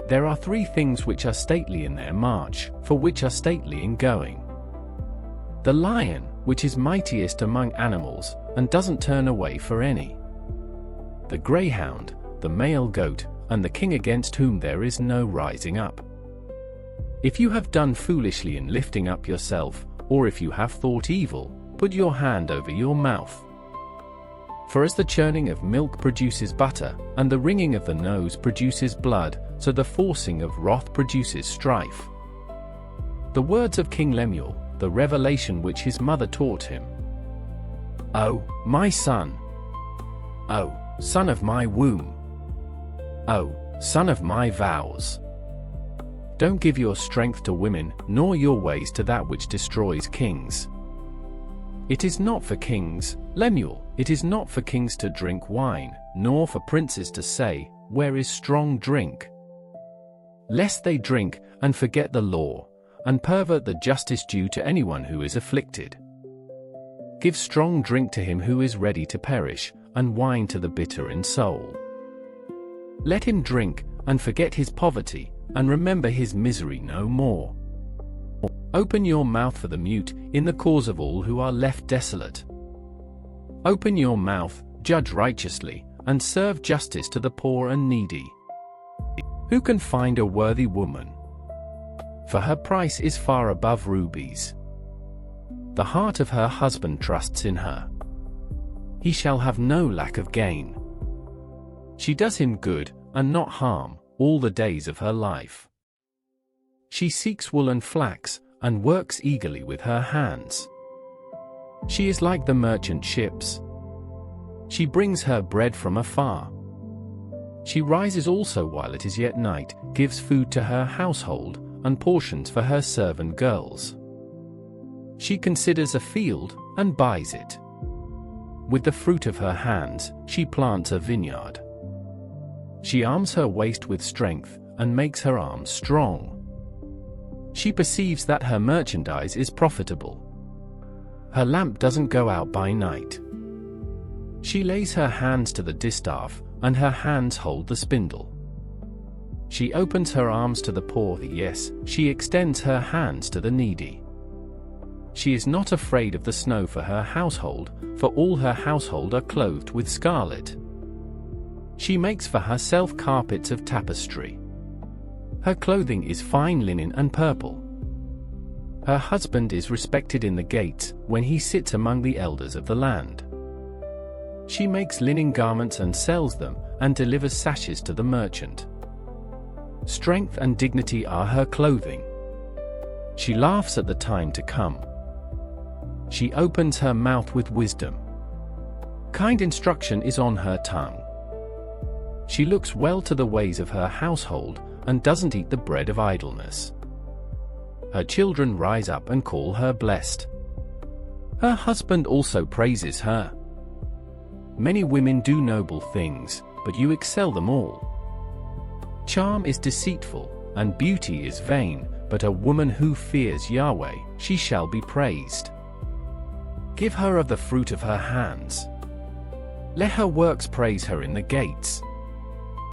There are 3 things which are stately in their march, for which are stately in going. The lion, which is mightiest among animals, and doesn't turn away for any. The greyhound, the male goat, and the king against whom there is no rising up. If you have done foolishly in lifting up yourself, or if you have thought evil, put your hand over your mouth. For as the churning of milk produces butter, and the wringing of the nose produces blood, so the forcing of wrath produces strife. The words of King Lemuel, the revelation which his mother taught him. O, my son! O, son of my womb! O, son of my vows! Don't give your strength to women, nor your ways to that which destroys kings. It is not for kings, Lemuel, it is not for kings to drink wine, nor for princes to say, Where is strong drink? Lest they drink, and forget the law, and pervert the justice due to anyone who is afflicted. Give strong drink to him who is ready to perish, and wine to the bitter in soul. Let him drink, and forget his poverty, and remember his misery no more. Open your mouth for the mute, in the cause of all who are left desolate. Open your mouth, judge righteously, and serve justice to the poor and needy. Who can find a worthy woman? For her price is far above rubies. The heart of her husband trusts in her. He shall have no lack of gain. She does him good, and not harm, all the days of her life. She seeks wool and flax, and works eagerly with her hands. She is like the merchant ships. She brings her bread from afar. She rises also while it is yet night, gives food to her household, and portions for her servant girls. She considers a field and buys it. With the fruit of her hands, she plants a vineyard. She arms her waist with strength and makes her arms strong. She perceives that her merchandise is profitable. Her lamp doesn't go out by night. She lays her hands to the distaff, and her hands hold the spindle. She opens her arms to the poor, yes, she extends her hands to the needy. She is not afraid of the snow for her household, for all her household are clothed with scarlet. She makes for herself carpets of tapestry. Her clothing is fine linen and purple. Her husband is respected in the gates, when he sits among the elders of the land. She makes linen garments and sells them, and delivers sashes to the merchant. Strength and dignity are her clothing. She laughs at the time to come. She opens her mouth with wisdom. Kind instruction is on her tongue. She looks well to the ways of her household, and doesn't eat the bread of idleness. Her children rise up and call her blessed. Her husband also praises her. Many women do noble things, but you excel them all. Charm is deceitful, and beauty is vain, but a woman who fears Yahweh, she shall be praised. Give her of the fruit of her hands. Let her works praise her in the gates.